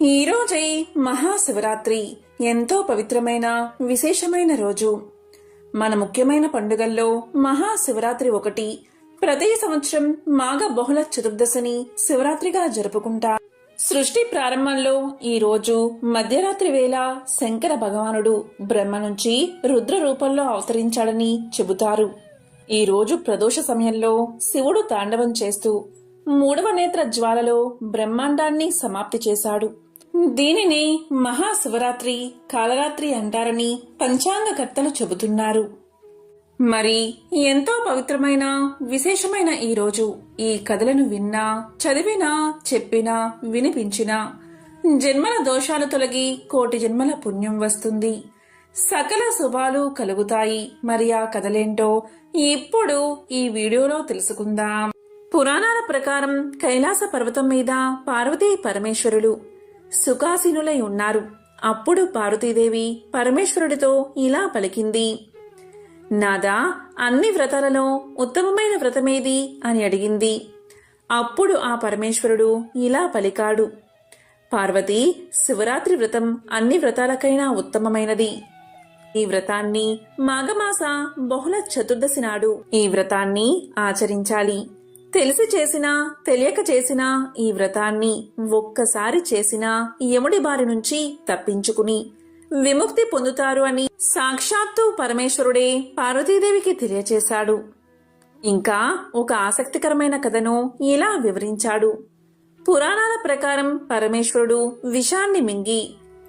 ఈరోజే మహాశివరాత్రి ఎంతో పవిత్రమైన విశేషమైన రోజు. మన ముఖ్యమైన పండుగల్లో మహాశివరాత్రి ఒకటి. ప్రతి సంవత్సరం మాఘ బహుళ చతుర్దశిని శివరాత్రిగా జరుపుకుంటారు. సృష్టి ప్రారంభంలో ఈ రోజు మధ్యరాత్రి వేళ శంకర భగవానుడు బ్రహ్మ నుంచి రుద్ర రూపంలో అవతరించాడని చెబుతారు. ఈ రోజు ప్రదోష సమయంలో శివుడు తాండవం చేస్తూ మూడవ నేత్ర జ్వాలలో బ్రహ్మాండాన్ని సమాప్తి చేశాడు. దీనిని మహాశివరాత్రి, కాలరాత్రి అంటారని పంచాంగకర్తలు చెబుతున్నారు. మరి ఎంతో పవిత్రమైన విశేషమైన ఈ రోజు ఈ కథలను విన్నా, చదివినా, చెప్పినా, వినిపించినా జన్మల దోషాలు తొలగి కోటి జన్మల పుణ్యం వస్తుంది, సకల శుభాలు కలుగుతాయి. మరి ఆ కథలేంటో ఇప్పుడు ఈ వీడియోలో తెలుసుకుందాం. పురాణాల ప్రకారం కైలాస పర్వతం మీద పార్వతీ పరమేశ్వరులు సుఖాసీనులై ఉన్నారు. అప్పుడు పార్వతీదేవి పరమేశ్వరుడితో ఇలా పలికింది: నాదా, అన్ని వ్రతాలలో ఉత్తమమైన వ్రతమేది అని అడిగింది. అప్పుడు ఆ పరమేశ్వరుడు ఇలా పలికాడు: పార్వతి, శివరాత్రి వ్రతం అన్ని వ్రతాలకైనా ఉత్తమమైనది. ఈ వ్రతాన్ని మాఘమాస బహుళ చతుర్దశి నాడు ఈ వ్రతాన్ని ఆచరించాలి. తెలిసి చేసినా తెలియక చేసినా ఈ వ్రతాన్ని ఒక్కసారి చేసినా యముడి బారి నుంచి తప్పించుకుని విముక్తి పొందుతారు అని సాక్షాత్తు పరమేశ్వరుడే పార్వతీదేవికి తెలియచేశాడు. ఇంకా ఒక ఆసక్తికరమైన కథను ఇలా వివరించాడు. పురాణాల ప్రకారం పరమేశ్వరుడు విషాన్ని మింగి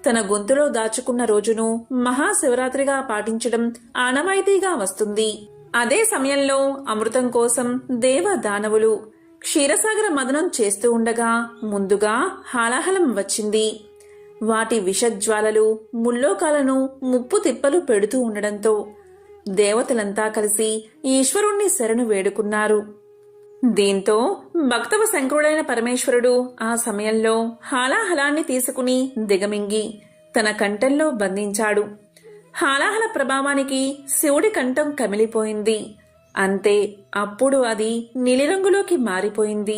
తన గొంతులో దాచుకున్న రోజును మహాశివరాత్రిగా పాటించడం ఆనవాయితీగా వస్తుంది. అదే సమయంలో అమృతం కోసం దేవ దానవులు క్షీరసాగర మదనం చేస్తూ ఉండగా ముందుగా హాలాహలం వచ్చింది. వాటి విషజ్వాలలు ముల్లోకాలను ముప్పు తిప్పలు పెడుతూ ఉండడంతో దేవతలంతా కలిసి ఈశ్వరుణ్ణి శరణు వేడుకున్నారు. దీంతో భక్తవ శంకరుడైన పరమేశ్వరుడు ఆ సమయంలో హాలాహలాన్ని తీసుకుని దిగమింగి తన కంఠంలో బంధించాడు. హాలాహల ప్రభావానికి శివుడి కంఠం కమిలిపోయింది. అంతే, అప్పుడు అది నీలిరంగులోకి మారిపోయింది.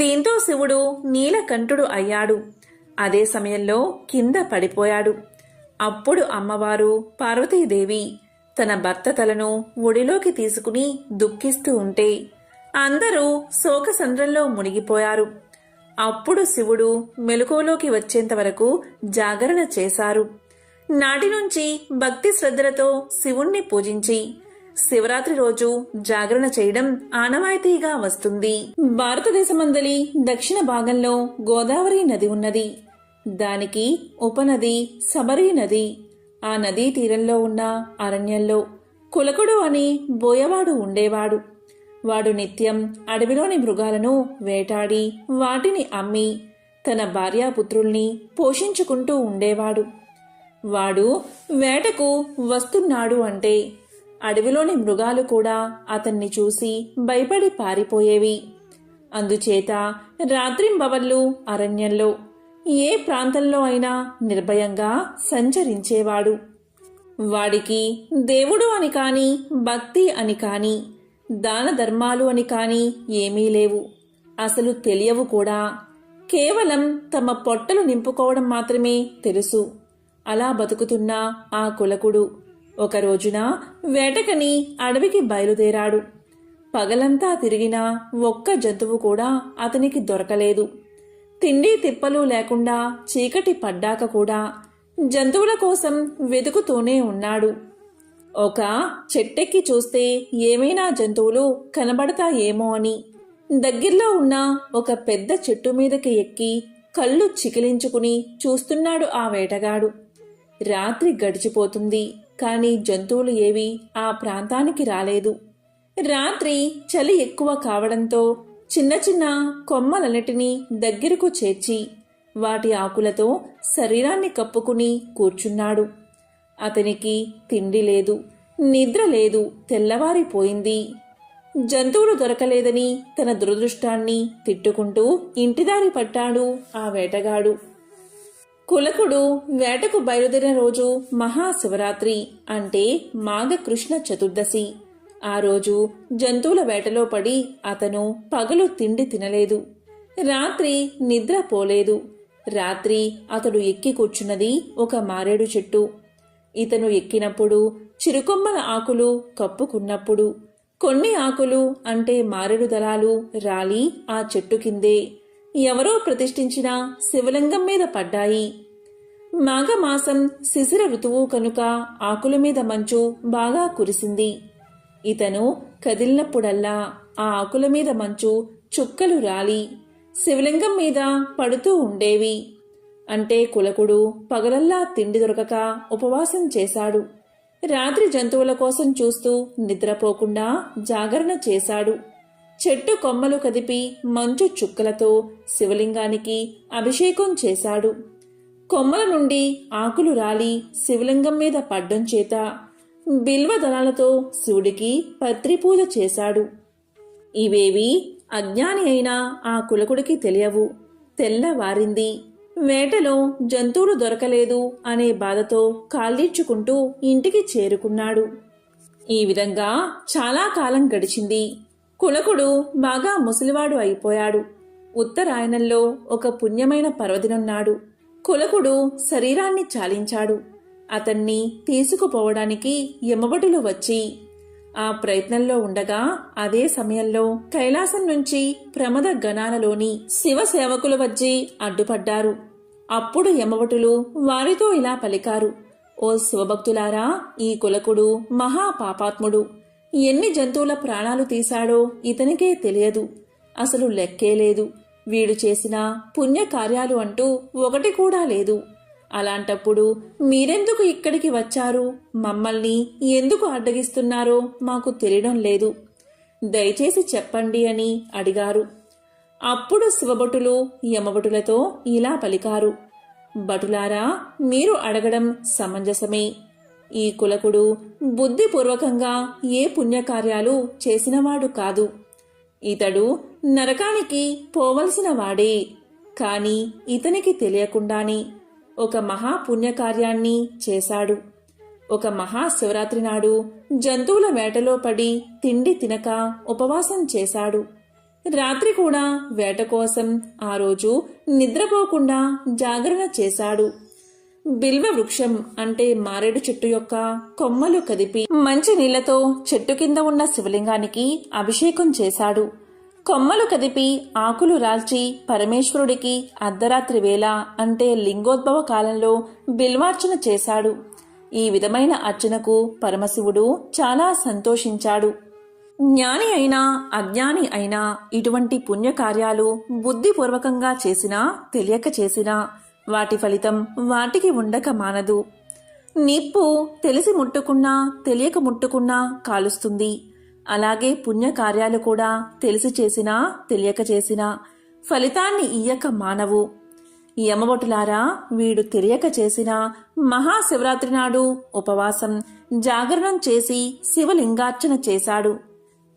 దీంతో శివుడు నీలకంఠుడు అయ్యాడు. అదే సమయంలో కింద పడిపోయాడు. అప్పుడు అమ్మవారు పార్వతీదేవి తన భర్త తలను ఒడిలోకి తీసుకుని దుఃఖిస్తూ ఉంటే అందరూ శోకసంద్రంలో మునిగిపోయారు. అప్పుడు శివుడు మెలకువలోకి వచ్చేంత వరకు జాగరణ చేశారు. నాటి నుంచి భక్తి శ్రద్ధలతో శివుణ్ణి పూజించి శివరాత్రి రోజు జాగరణ చేయడం ఆనవాయితీగా వస్తుంది. భారతదేశమందలి దక్షిణ భాగంలో గోదావరి నది ఉన్నది. దానికి ఉపనది శబరి నది. ఆ నదీ తీరంలో ఉన్న అరణ్యంలో కులకుడు అని బోయవాడు ఉండేవాడు. వాడు నిత్యం అడవిలోని మృగాలను వేటాడి వాటిని అమ్మి తన భార్యాపుత్రుల్ని పోషించుకుంటూ ఉండేవాడు. వాడు వేటకు వస్తున్నాడు అంటే అడవిలోని మృగాలు కూడా అతన్ని చూసి భయపడి పారిపోయేవి. అందుచేత రాత్రింబవళ్ళు అరణ్యంలో ఏ ప్రాంతంలో అయినా నిర్భయంగా సంచరించేవాడు. వాడికి దేవుడు అని కాని, భక్తి అని కాని, దాన ధర్మాలు అని కాని ఏమీ లేవు. అసలు తెలియవు కూడా. కేవలం తమ పొట్టలు నింపుకోవడం మాత్రమే తెలుసు. అలా బతుకుతున్న ఆ కులకుడు ఒక రోజున వేటకని అడవికి బయలుదేరాడు. పగలంతా తిరిగినా ఒక్క జంతువు కూడా అతనికి దొరకలేదు. తిండి తిప్పలు లేకుండా చీకటి పడ్డాక కూడా జంతువుల కోసం వెతుకుతూనే ఉన్నాడు. ఒక చెట్టెక్కి చూస్తే ఏమైనా జంతువులు కనబడతాయేమో అని దగ్గర్లో ఉన్న ఒక పెద్ద చెట్టు మీదకి ఎక్కి కళ్ళు చికిలించుకుని చూస్తున్నాడు ఆ వేటగాడు. రాత్రి గడిచిపోతుంది, కానీ జంతువులు ఏవి ఆ ప్రాంతానికి రాలేదు. రాత్రి చలి ఎక్కువ కావడంతో చిన్న చిన్న కొమ్మలన్నిటినీ దగ్గరకు చేర్చి వాటి ఆకులతో శరీరాన్ని కప్పుకుని కూర్చున్నాడు. అతనికి తిండి లేదు, నిద్ర లేదు. తెల్లవారిపోయింది. జంతువులు దొరకలేదని తన దురదృష్టాన్ని తిట్టుకుంటూ ఇంటిదారి పట్టాడు ఆ వేటగాడు. కులకుడు వేటకు బయలుదేరిన రోజు మహాశివరాత్రి, అంటే మాఘ కృష్ణ చతుర్దశి. ఆ రోజు జంతువుల వేటలో పడి అతను పగలు తిండి తినలేదు, రాత్రి నిద్ర పోలేదు. రాత్రి అతడు ఎక్కి కూర్చున్నది ఒక మారేడు చెట్టు. ఇతను ఎక్కినప్పుడు చిరుకొమ్మల ఆకులు కప్పుకున్నప్పుడు కొన్ని ఆకులు అంటే మారేడు దళాలు రాలి ఆ చెట్టు కిందే ఎవరో ప్రతిష్ఠించిన శివలింగం మీద పడ్డాయి. మాఘమాసం శిశిర ఋతువు కనుక ఆకుల మీద మంచు బాగా కురిసింది. ఇతను కదిలినప్పుడల్లా ఆ ఆకుల మీద మంచు చుక్కలు రాలి శివలింగం మీద పడుతూ ఉండేవి. అంటే కులకుడు పగలల్లా తిండి దొరకక ఉపవాసం చేశాడు. రాత్రి జంతువుల కోసం చూస్తూ నిద్రపోకుండా జాగరణ చేశాడు. చెట్టు కొమ్మలు కదిపి మంచు చుక్కలతో శివలింగానికి అభిషేకం చేశాడు. కొమ్మల నుండి ఆకులు రాలి శివలింగం మీద పడ్డం చేత బిల్వ దళాలతో శివుడికి పత్రి పూజ చేశాడు. ఇవేవి అజ్ఞాని అయిన ఆ కులకుడికి తెలియవు. తెల్లవారింది. వేటలో జంతువులు దొరకలేదు అనే బాధతో కాళ్ళీడ్చుకుంటూ ఇంటికి చేరుకున్నాడు. ఈ విధంగా చాలా కాలం గడిచింది. కులకుడు బాగా ముసలివాడు అయిపోయాడు. ఉత్తరాయణంలో ఒక పుణ్యమైన పర్వదినన్నాడు కులకుడు శరీరాన్ని చాలించాడు. అతన్ని తీసుకుపోవడానికి యమభటులు వచ్చి ఆ ప్రయత్నంలో ఉండగా అదే సమయంలో కైలాసం నుంచి ప్రమద గణాలలోని శివ సేవకులు వచ్చి అడ్డుపడ్డారు. అప్పుడు యమభటులు వారితో ఇలా పలికారు, ఓ శివభక్తులారా, ఈ కులకుడు మహాపాపాత్ముడు. ఎన్ని జంతువుల ప్రాణాలు తీశాడో ఇతనికే తెలియదు. అసలు లెక్కే లేదు. వీడు చేసిన పుణ్యకార్యాలు అంటూ ఒకటి కూడా లేదు. అలాంటప్పుడు మీరెందుకు ఇక్కడికి వచ్చారు? మమ్మల్ని ఎందుకు అడ్డగిస్తున్నారో మాకు తెలియడం లేదు. దయచేసి చెప్పండి అని అడిగారు. అప్పుడు శివభటులు యమభటులతో ఇలా పలికారు, భటులారా, మీరు అడగడం సమంజసమే. ఈ కులకుడు బుద్ధిపూర్వకంగా ఏ పుణ్యకార్యాలు చేసినవాడు కాదు. ఇతడు నరకానికి పోవలసిన వాడే. కాని ఇతనికి తెలియకుండానే ఒక మహాపుణ్యకార్యాన్ని చేశాడు. ఒక మహాశివరాత్రి నాడు జంతువుల వేటలో పడి తిండి తినక ఉపవాసం చేశాడు. రాత్రి కూడా వేట కోసం ఆ రోజు నిద్రపోకుండా జాగరణ చేశాడు. బిల్వ వృక్షం అంటే మారేడు చెట్టు యొక్క కొమ్మలు కదిపి మంచి నీళ్లతో చెట్టు కింద ఉన్న శివలింగానికి అభిషేకం చేశాడు. కొమ్మలు కదిపి ఆకులు రాల్చి పరమేశ్వరుడికి అర్ధరాత్రి వేళ అంటే లింగోద్భవ కాలంలో బిల్వార్చన చేశాడు. ఈ విధమైన అర్చనకు పరమశివుడు చాలా సంతోషించాడు. జ్ఞాని అయినా అజ్ఞాని అయినా ఇటువంటి పుణ్యకార్యాలు బుద్ధిపూర్వకంగా చేసినా తెలియక చేసినా వాటి ఫలితం వాటికి ఉండక మానదు. నిప్పు తెలిసి ముట్టుకున్నా తెలియక ముట్టుకున్నా కాలుస్తుంది. అలాగే పుణ్యకార్యాలు కూడా తెలిసి చేసినా తెలియక చేసినా ఫలితాన్ని ఇయ్యక మానవు. యమభటులారా, వీడు తెలియక చేసిన మహాశివరాత్రి నాడు ఉపవాసం జాగరణం చేసి శివలింగార్చన చేశాడు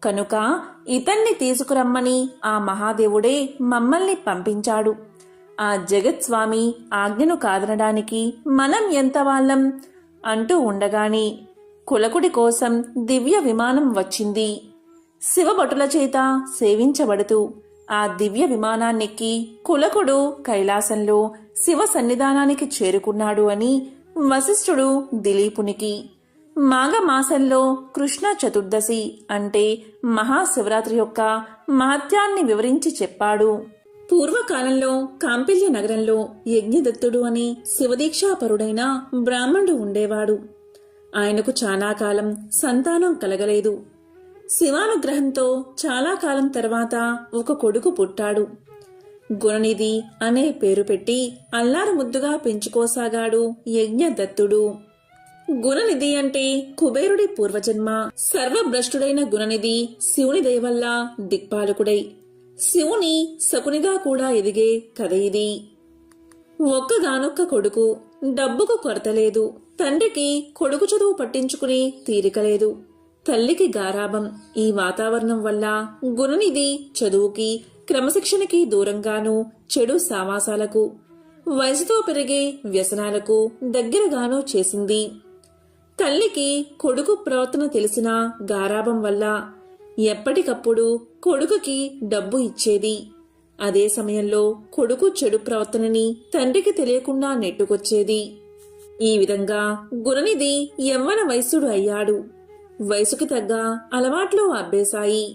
కనుక ఇతన్ని తీసుకురమ్మని ఆ మహాదేవుడే మమ్మల్ని పంపించాడు. ఆ జగత్స్వామి ఆజ్ఞను కాదనడానికి మనం ఎంత వాళ్ళం అంటూ ఉండగానే కులకుడి కోసం దివ్య విమానం వచ్చింది. శివభటుల చేత సేవించబడుతూ ఆ దివ్య విమానాన్నెక్కి కులకుడు కైలాసంలో శివ సన్నిధానానికి చేరుకున్నాడు అని వశిష్ఠుడు దిలీపునికి మాఘమాసంలో కృష్ణ చతుర్దశి అంటే మహాశివరాత్రి యొక్క మహత్యాన్ని వివరించి చెప్పాడు. పూర్వకాలంలో కాంపిల్య నగరంలో యజ్ఞదత్తుడు అని శివదీక్షాపరుడైన బ్రాహ్మణుడు ఉండేవాడు. ఆయనకు చాలా కాలం సంతానం కలగలేదు. శివానుగ్రహంతో చాలా కాలం తర్వాత ఒక కొడుకు పుట్టాడు. గుణనిధి అనే పేరు పెట్టి అల్లారు ముద్దుగా పెంచుకోసాగాడు యజ్ఞదత్తుడు. గుణనిధి అంటే కుబేరుడి పూర్వజన్మ. సర్వభ్రష్టుడైన గుణనిధి శివుని దయవల్ల దిక్పాలకుడై శివుని శకునిగా కూడా ఎదిగే కథ ఇది. ఒక్కగానొక్క కొడుకు. డబ్బుకు కొరత లేదు. తండ్రికి కొడుకు చదువు పట్టించుకుని తీరికలేదు. తల్లికి గారాబం. ఈ వాతావరణం వల్ల గుణనిధి చదువుకి క్రమశిక్షణకి దూరంగాను చెడు సావాసాలకు వయసుతో పెరిగే వ్యసనాలకు దగ్గరగానూ చేసింది. తల్లికి కొడుకు ప్రవర్తన తెలిసిన గారాబం వల్ల ఎప్పటికప్పుడు కొడుకుకి డబ్బు ఇచ్చేది. అదే సమయంలో కొడుకు చెడు ప్రవర్తనని తండ్రికి తెలియకుండా నెట్టుకొచ్చేది. ఈ విధంగా గుణనిధి యవ్వన వయస్సుడు అయ్యాడు. వయసుకి తగ్గ అలవాట్లు అబ్బేశాయి.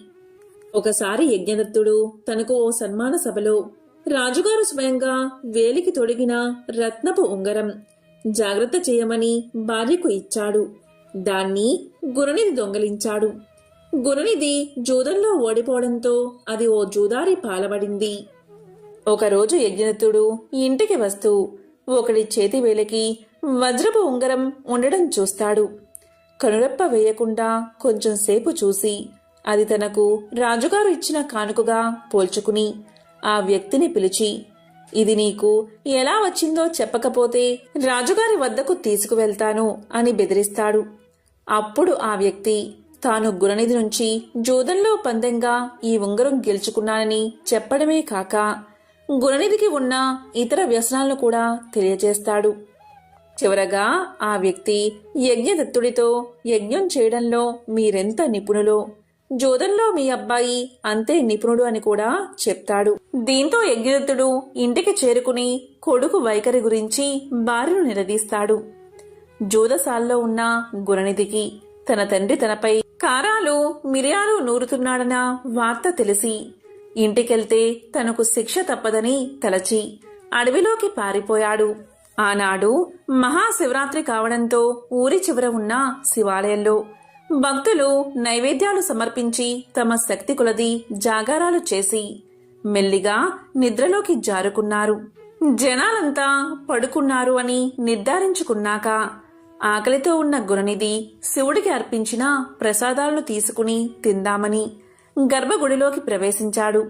ఒకసారి యజ్ఞదత్తుడు తనకు ఓ సన్మాన సభలో రాజుగారు స్వయంగా వేలికి తొడిగిన రత్నపు ఉంగరం జాగ్రత్త చేయమని భార్యకు ఇచ్చాడు. దాన్ని గుణనిధి దొంగలించాడు. గుణనిధి జూదంలో ఓడిపోవడంతో అది ఓ జూదారి పాలబడింది. ఒకరోజు యజ్ఞదత్తుడు ఇంటికి వస్తూ ఒకడి చేతి వేలికి వజ్రపు ఉంగరం ఉండడం చూస్తాడు. కనురెప్ప వేయకుండా కొంచెం సేపు చూసి అది తనకు రాజుగారు ఇచ్చిన కానుకగా పోల్చుకుని ఆ వ్యక్తిని పిలిచి, ఇది నీకు ఎలా వచ్చిందో చెప్పకపోతే రాజుగారి వద్దకు తీసుకువెళ్తాను అని బెదిరిస్తాడు. అప్పుడు ఆ వ్యక్తి తాను గుణనిధి నుంచి జూదంలో పందెంగా ఈ ఉంగరం గెలుచుకున్నానని చెప్పడమే కాక గుణనిధికి ఉన్న ఇతర వ్యసనాలను కూడా తెలియజేస్తాడు. చివరగా ఆ వ్యక్తి యజ్ఞదత్తుడితో, యజ్ఞం చేయడంలో మీరెంత నిపుణులో జూదంలో మీ అబ్బాయి అంతే నిపుణుడు అని కూడా చెప్తాడు. దీంతో యజ్ఞదత్తుడు ఇంటికి చేరుకుని కొడుకు వైఖరి గురించి భార్యను నిలదీస్తాడు. జూదశాల్లో ఉన్న గుణనిధికి తన తండ్రి తనపై కారాలు మిరియాలు నూరుతున్నాడన్న వార్త తెలిసి ఇంటికెళ్తే తనకు శిక్ష తప్పదని తలచి అడవిలోకి పారిపోయాడు. ఆనాడు మహాశివరాత్రి కావడంతో ఊరి చివర ఉన్న శివాలయంలో భక్తులు నైవేద్యాలు సమర్పించి తమ శక్తి కొలది జాగారాలు చేసి మెల్లిగా నిద్రలోకి జారుకున్నారు. జనాలంతా పడుకున్నారు అని నిర్ధారించుకున్నాక ఆకలితో ఉన్న గుణనిధి శివుడికి అర్పించిన ప్రసాదాలను తీసుకుని తిందామని గర్భగుడిలోకి ప్రవేశించాడు.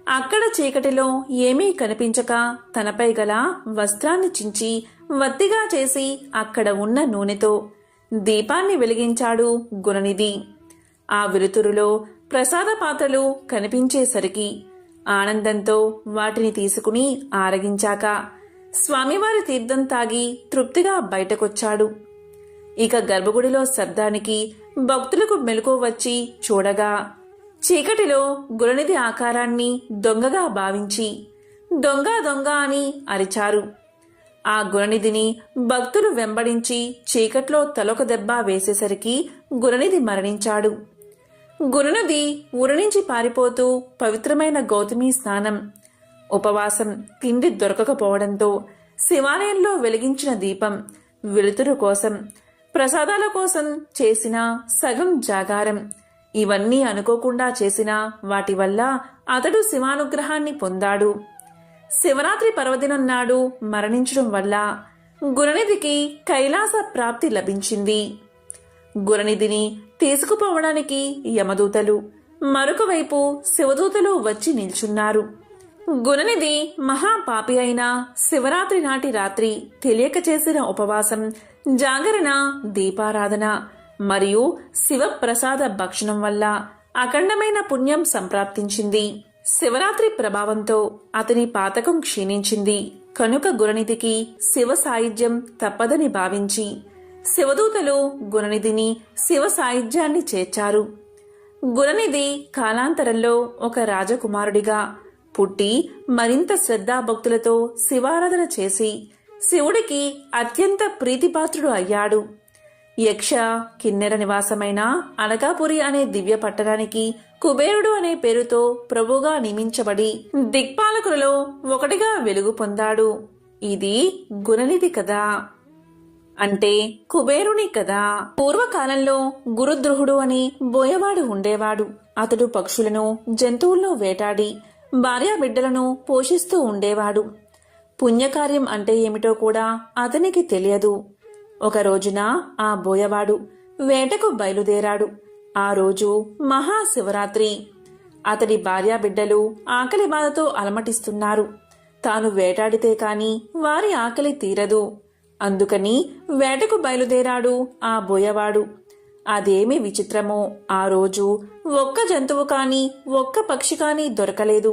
అక్కడ చీకటిలో ఏమీ కనిపించక తనపై గల వస్త్రాన్ని చించి వత్తిగా చేసి అక్కడ ఉన్న నూనెతో దీపాన్ని వెలిగించాడు గుణనిధి. ఆ వెలుతురులో ప్రసాద పాత్రలు కనిపించేసరికి ఆనందంతో వాటిని తీసుకుని ఆరగించాక స్వామివారి తీర్థం తాగి తృప్తిగా బయటకొచ్చాడు. ఇక గర్భగుడిలో శబ్దానికి భక్తులకు మెలకువ వచ్చి చూడగా చీకటిలో గుణనిధి ఆకారాన్ని దొంగగా భావించి దొంగ దొంగ అని అరిచారు. ఆ గుణనిధిని భక్తులు వెంబడించి చీకట్లో తలొక దెబ్బ వేసేసరికి గుణనిధి మరణించాడు. గుణనిధి ఊరి నుంచి పారిపోతూ పవిత్రమైన గౌతమి స్నానం, ఉపవాసం, తిండి దొరకకపోవడంతో శివాలయంలో వెలిగించిన దీపం, వెలుతురు కోసం, ప్రసాదాల కోసం చేసిన సగం జాగారం, ఇవన్నీ అనుకోకుండా చేసిన వాటి వల్ల అతడు శివానుగ్రహాన్ని పొందాడు. శివరాత్రి పర్వదినం నాడు మరణించడం వల్ల గుణనిధికి కైలాస ప్రాప్తి లభించింది. గుణనిధిని తీసుకుపోవడానికి యమదూతలు, మరొక వైపు శివదూతలు వచ్చి నిల్చున్నారు. గుణనిధి మహాపాపి అయిన శివరాత్రి నాటి రాత్రి తెలియక చేసిన ఉపవాసం, జాగరణ, దీపారాధన మరియు శివప్రసాద భక్షణం వల్ల అఖండమైన పుణ్యం సంప్రాప్తించింది. శివరాత్రి ప్రభావంతో అతని పాతకం క్షీణించింది కనుక గుణనిధికి శివ సాయుధ్యం తప్పదని భావించి శివదూతలు గుణనిధిని శివ సాయుధ్యాన్ని చేర్చారు. గుణనిధి కాలాంతరంలో ఒక రాజకుమారుడిగా పుట్టి మరింత శ్రద్ధాభక్తులతో శివారాధన చేసి శివుడికి అత్యంత ప్రీతిపాత్రుడు అయ్యాడు. యక్ష కిన్నెర నివాసమైన అనకాపురి అనే దివ్య పట్టణానికి కుబేరుడు అనే పేరుతో ప్రభుగా నియమించబడి దిక్పాలకులలో ఒకటిగా వెలుగు పొందాడు. ఇది గుణనిధి కథ, అంటే కుబేరుని కథ. పూర్వకాలంలో గురుద్రుహుడు అని బోయవాడు ఉండేవాడు. అతడు పక్షులను, జంతువులను వేటాడి భార్యాబిడ్డలను పోషిస్తూ ఉండేవాడు. పుణ్యకార్యం అంటే ఏమిటో కూడా అతనికి తెలియదు. ఒక రోజున ఆ బోయవాడు వేటకు బయలుదేరాడు. ఆ రోజు మహాశివరాత్రి. అతడి భార్యాబిడ్డలు ఆకలి బాధతో అలమటిస్తున్నారు. తాను వేటాడితే కాని వారి ఆకలి తీరదు. అందుకని వేటకు బయలుదేరాడు ఆ బోయవాడు. అదేమి విచిత్రమో ఆ రోజు ఒక్క జంతువు కాని ఒక్క పక్షి కాని దొరకలేదు.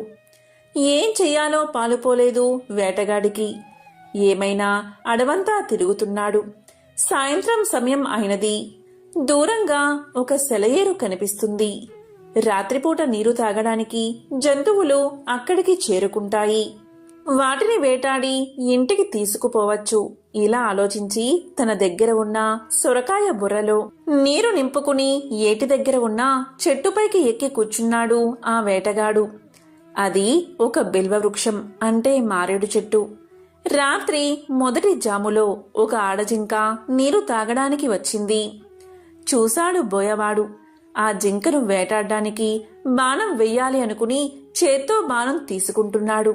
ఏం చెయ్యాలో పాలుపోలేదు వేటగాడికి. ఏమైనా అడవంతా తిరుగుతున్నాడు. సాయంత్రం సమయం అయినది. దూరంగా ఒక సెలయేరు కనిపిస్తుంది. రాత్రిపూట నీరు తాగడానికి జంతువులు అక్కడికి చేరుకుంటాయి. వాటిని వేటాడి ఇంటికి తీసుకుపోవచ్చు. ఇలా ఆలోచించి తన దగ్గర ఉన్న సొరకాయ బుర్రలో నీరు నింపుకుని ఏటి దగ్గర ఉన్న చెట్టుపైకి ఎక్కి కూర్చున్నాడు ఆ వేటగాడు. అది ఒక బిల్వ వృక్షం, అంటే మారేడు చెట్టు. రాత్రి మొదటి జాములో ఒక ఆడజింక నీరు తాగడానికి వచ్చింది. చూశాడు బోయవాడు. ఆ జింకను వేటాడడానికి బాణం వెయ్యాలి అనుకుని చేత్తో బాణం తీసుకుంటున్నాడు.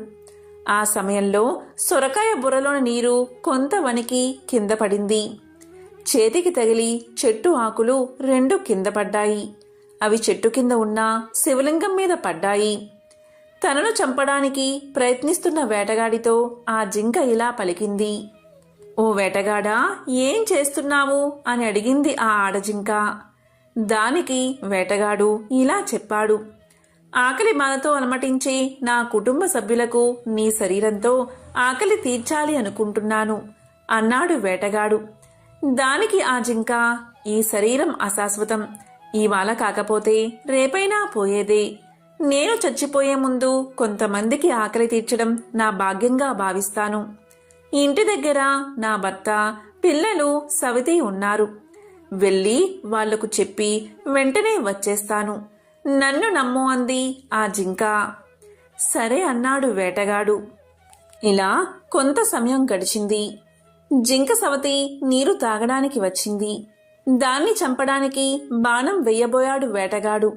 ఆ సమయంలో సొరకాయ బుర్రలోని నీరు కొంత వణికి కింద పడింది. చేతికి తగిలి చెట్టు ఆకులు 2 కింద పడ్డాయి. అవి చెట్టు కింద ఉన్న శివలింగం మీద పడ్డాయి. తనను చంపడానికి ప్రయత్నిస్తున్న వేటగాడితో ఆ జింక ఇలా పలికింది. ఓ వేటగాడా, ఏం చేస్తున్నావు అని అడిగింది ఆ ఆడజింక. దానికి వేటగాడు ఇలా చెప్పాడు. ఆకలి బాధతో అలమటించే నా కుటుంబ సభ్యులకు నీ శరీరంతో ఆకలి తీర్చాలి అనుకుంటున్నాను అన్నాడు వేటగాడు. దానికి ఆ జింక, ఈ శరీరం అశాశ్వతం. ఇవాళ కాకపోతే రేపైనా పోయేదే. నేను చచ్చిపోయే ముందు కొంతమందికి ఆకలి తీర్చడం నా భాగ్యంగా భావిస్తాను. ఇంటి దగ్గర నా భర్త, పిల్లలు, సవితి ఉన్నారు. వెళ్ళి వాళ్లకు చెప్పి వెంటనే వచ్చేస్తాను. నన్ను నమ్ము అంది ఆ జింక. సరే అన్నాడు వేటగాడు. ఇలా కొంత సమయం గడిచింది. జింక సవతి నీరు తాగడానికి వచ్చింది. దాన్ని చంపడానికి బాణం వెయ్యబోయాడు వేటగాడు.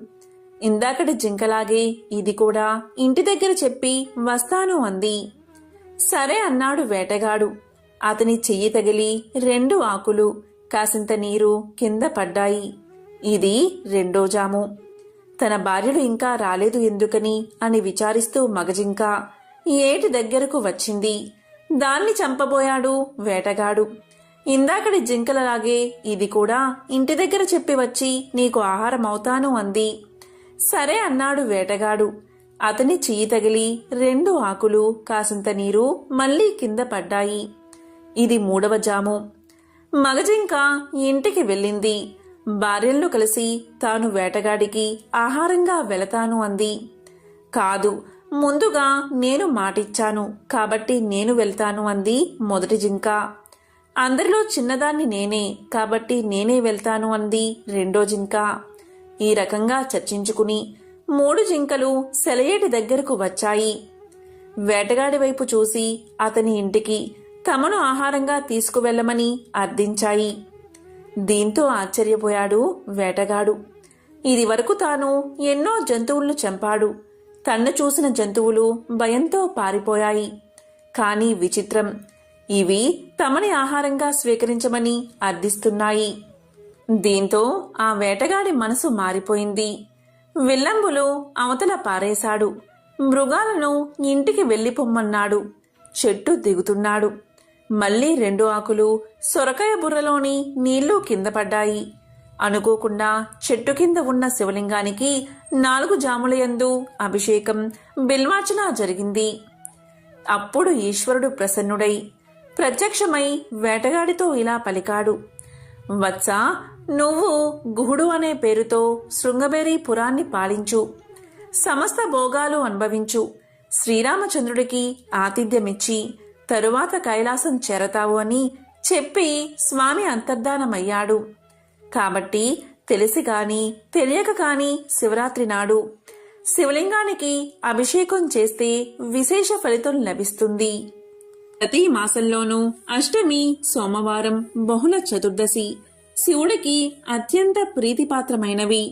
ఇందాకటి జింకలాగే ఇది కూడా ఇంటి దగ్గర చెప్పి వస్తాను అంది. సరే అన్నాడు వేటగాడు. అతని చెయ్యి తగిలి 2 ఆకులు, కాసింత నీరు కింద పడ్డాయి. ఇది 2వ జాము. తన భార్యలు ఇంకా రాలేదు ఎందుకని అని విచారిస్తూ మగజింక ఏటి దగ్గరకు వచ్చింది. దాన్ని చంపబోయాడు వేటగాడు. ఇందాకటి జింకలలాగే ఇది కూడా ఇంటి దగ్గర చెప్పి వచ్చి నీకు ఆహారం అవుతాను అంది. సరే అన్నాడు వేటగాడు. అతని చెయ్యి తగిలి 2 ఆకులు, కాసింత నీరు మళ్లీ కింద పడ్డాయి. ఇది 3వ జాము. మగజింక ఇంటికి వెళ్ళింది. భార్యలను కలిసి తాను వేటగాడికి ఆహారంగా వెళతాను అంది. కాదు, ముందుగా నేను మాటిచ్చాను కాబట్టి నేను వెళ్తాను అంది మొదటి జింక. అందరిలో చిన్నదాన్ని నేనే కాబట్టి నేనే వెళ్తాను అంది 2వ జింక. ఈ రకంగా చర్చించుకుని 3 జింకలు సెలయేటి దగ్గరకు వచ్చాయి. వేటగాడి వైపు చూసి అతని ఇంటికి తమను ఆహారంగా తీసుకువెళ్లమని అర్థించాయి. దీంతో ఆశ్చర్యపోయాడు వేటగాడు. ఇది వరకు తాను ఎన్నో జంతువులను చంపాడు. తన్ను చూసిన జంతువులు భయంతో పారిపోయాయి. కాని విచిత్రం, ఇవి తమని ఆహారంగా స్వీకరించమని అర్థిస్తున్నాయి. దీంతో ఆ వేటగాడి మనసు మారిపోయింది. విల్లంబులు అవతల పారేశాడు. మృగాలను ఇంటికి వెళ్ళిపోమ్మన్నాడు. చెట్టు దిగుతున్నాడు. మళ్లీ 2 ఆకులు, సొరకాయ బుర్రలోని నీళ్లు కింద పడ్డాయి. అనుకోకుండా చెట్టు కింద ఉన్న శివలింగానికి 4 జాములయందు అభిషేకం, బిల్వార్చన జరిగింది. అప్పుడు ఈశ్వరుడు ప్రసన్నుడై ప్రత్యక్షమై వేటగాడితో ఇలా పలికాడు. వత్స, నువ్వు గుహుడు అనే పేరుతో శృంగబేరి పురాన్ని పాలించు. సమస్త భోగాలు అనుభవించు. శ్రీరామచంద్రుడికి ఆతిథ్యమిచ్చి తరువాత కైలాసం చేరతావు అని చెప్పి స్వామి అంతర్ధానమయ్యాడు. కాబట్టి తెలిసి కాని తెలియక కాని శివరాత్రి నాడు శివలింగానికి అభిషేకం చేస్తే విశేష ఫలితం లభిస్తుంది. ప్రతి మాసంలోనూ అష్టమి, సోమవారం, బహుళ చతుర్దశి శివుడికి అత్యంత ప్రీతిపాత్రమైనవి.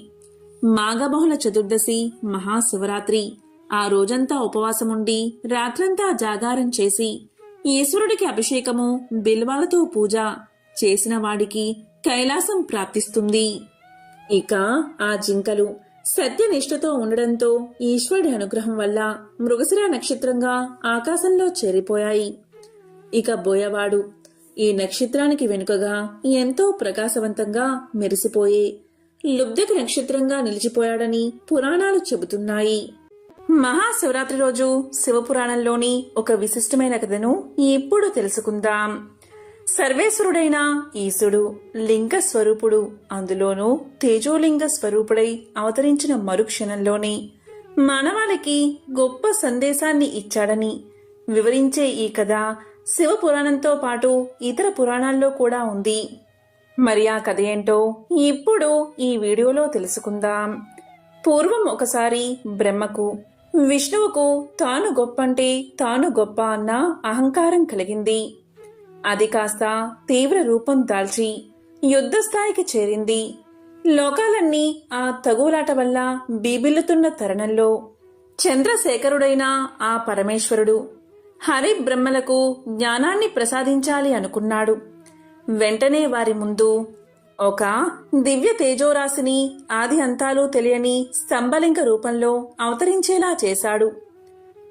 మాఘబహుళ చతుర్దశి మహాశివరాత్రి. ఆ రోజంతా ఉపవాసముండి రాత్రంతా జాగారం చేసి ఈశ్వరుడికి అభిషేకము, బిల్వాలతో పూజ చేసిన వాడికి కైలాసం ప్రాప్తిస్తుంది. ఇక ఆ జింకలు సత్యనిష్టతో ఉండడంతో ఈశ్వరుడి అనుగ్రహం వల్ల మృగశిర నక్షత్రంగా ఆకాశంలో చేరిపోయాయి. ఇక బోయవాడు ఈ నక్షత్రానికి వెనుకగా ఎంతో ప్రకాశవంతంగా మెరిసిపోయే లుబ్ధక నక్షత్రంగా నిలిచిపోయాడని పురాణాలు చెబుతున్నాయి. మహాశివరాత్రి రోజు శివపురాణంలోని ఒక విశిష్టమైన కథను ఇప్పుడు తెలుసుకుందాం. సర్వేశ్వరుడైన ఈశుడు లింగ స్వరూపుడు, అందులోనూ తేజోలింగ స్వరూపుడై అవతరించిన మరుక్షణంలోనే మానవాళికి గొప్ప సందేశాన్ని ఇచ్చాడని వివరించే ఈ కథ శివపురాణంతో పాటు ఇతర పురాణాల్లో కూడా ఉంది. మరి ఆ కథ ఏంటో ఇప్పుడు ఈ వీడియోలో తెలుసుకుందాం. పూర్వం ఒకసారి బ్రహ్మకు విష్ణువుకు తాను గొప్పంటే తాను గొప్ప అన్న అహంకారం కలిగింది. అది కాస్త తీవ్ర రూపం దాల్చి యుద్ధ స్థాయికి చేరింది. లోకాలన్నీ ఆ తగులాట వల్ల బీబిల్లుతున్న తరుణంలో చంద్రశేఖరుడైన ఆ పరమేశ్వరుడు హరి బ్రహ్మలకు జ్ఞానాన్ని ప్రసాదించాలి అనుకున్నాడు. వెంటనే వారి ముందు ఒక దివ్య తేజోరాశిని ఆది అంతాలు తెలియని స్తంభలింగ రూపంలో అవతరించేలా చేశాడు.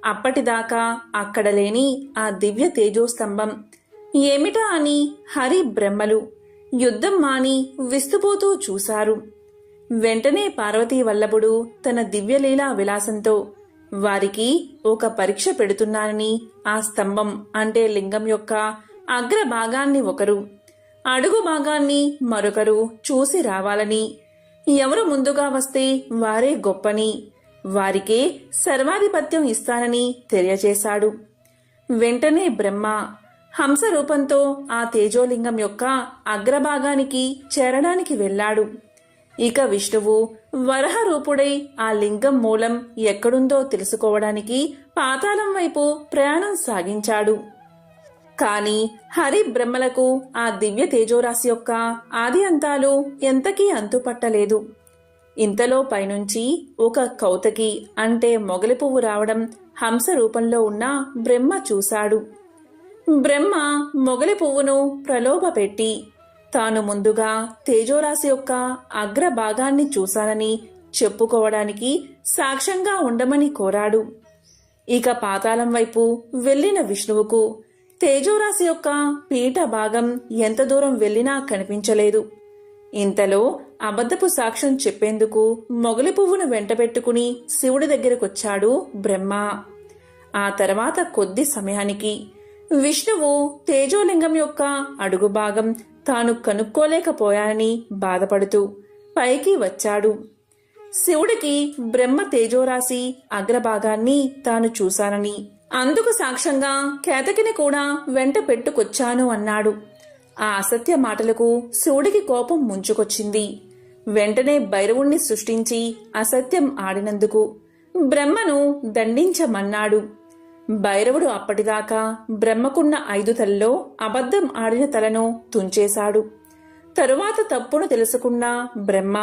అప్పటిదాకా అక్కడ లేని ఆ దివ్య తేజోస్తంభం ఏమిటా అని హరి బ్రహ్మలు యుద్ధం మాని విస్తుపోతూ చూశారు. వెంటనే పార్వతీ వల్లభుడు తన దివ్యలీలా విలాసంతో వారికి ఒక పరీక్ష పెడుతున్నానని ఆ స్తంభం అంటే లింగం యొక్క అగ్రభాగాన్ని ఒకరు, అడుగు భాగాన్ని మరొకరు చూసి రావాలని, ఎవరు ముందుగా వస్తే వారే గొప్పని, వారికే సర్వాధిపత్యం ఇస్తానని తెలియచేశాడు. వెంటనే బ్రహ్మ హంస రూపంతో ఆ తేజోలింగం యొక్క అగ్రభాగానికి చేరడానికి వెళ్ళాడు. ఇక విష్ణువు వరహ రూపుడై ఆ లింగం మూలం ఎక్కడుందో తెలుసుకోవడానికి పాతాళం వైపు ప్రయాణం సాగించాడు. కాని హరి బ్రహ్మలకు ఆ దివ్య తేజోరాశి యొక్క ఆది అంతాలు ఎంతకీ అంతుపట్టలేదు. ఇంతలో పైనుంచి ఒక కౌతకి అంటే మొగలి పువ్వు రావడం హంస రూపంలో ఉన్న బ్రహ్మ చూశాడు. బ్రహ్మ మొగలి పువ్వును ప్రలోభపెట్టి తాను ముందుగా తేజోరాశి యొక్క అగ్రభాగాన్ని చూశానని చెప్పుకోవడానికి సాక్ష్యంగా ఉండమని కోరాడు. ఇక పాతాళం వైపు వెళ్లిన విష్ణువుకు తేజోరాశి యొక్క పీఠ భాగం ఎంత దూరం వెళ్లినా కనిపించలేదు. ఇంతలో అబద్ధపు సాక్ష్యం చెప్పేందుకు మొగలి పువ్వును వెంటబెట్టుకుని శివుడి దగ్గరకొచ్చాడు బ్రహ్మ. ఆ తర్వాత కొద్ది సమయానికి విష్ణువు తేజోలింగం యొక్క అడుగు భాగం తాను కనుక్కోలేకపోయానని బాధపడుతూ పైకి వచ్చాడు. శివుడికి బ్రహ్మ తేజోరాశి అగ్రభాగాన్ని తాను చూశానని, అందుకు సాక్ష్యంగా కేతకిని కూడా వెంట పెట్టుకొచ్చాను అన్నాడు. ఆ అసత్య మాటలకు శివుడికి కోపం ముంచుకొచ్చింది. వెంటనే భైరవుణ్ణి సృష్టించి అసత్యం ఆడినందుకు బ్రహ్మను దండించమన్నాడు. భైరవుడు అప్పటిదాకా బ్రహ్మకున్న 5 తలలో అబద్ధం ఆడిన తలను తుంచేశాడు. తరువాత తప్పును తెలుసుకున్న బ్రహ్మ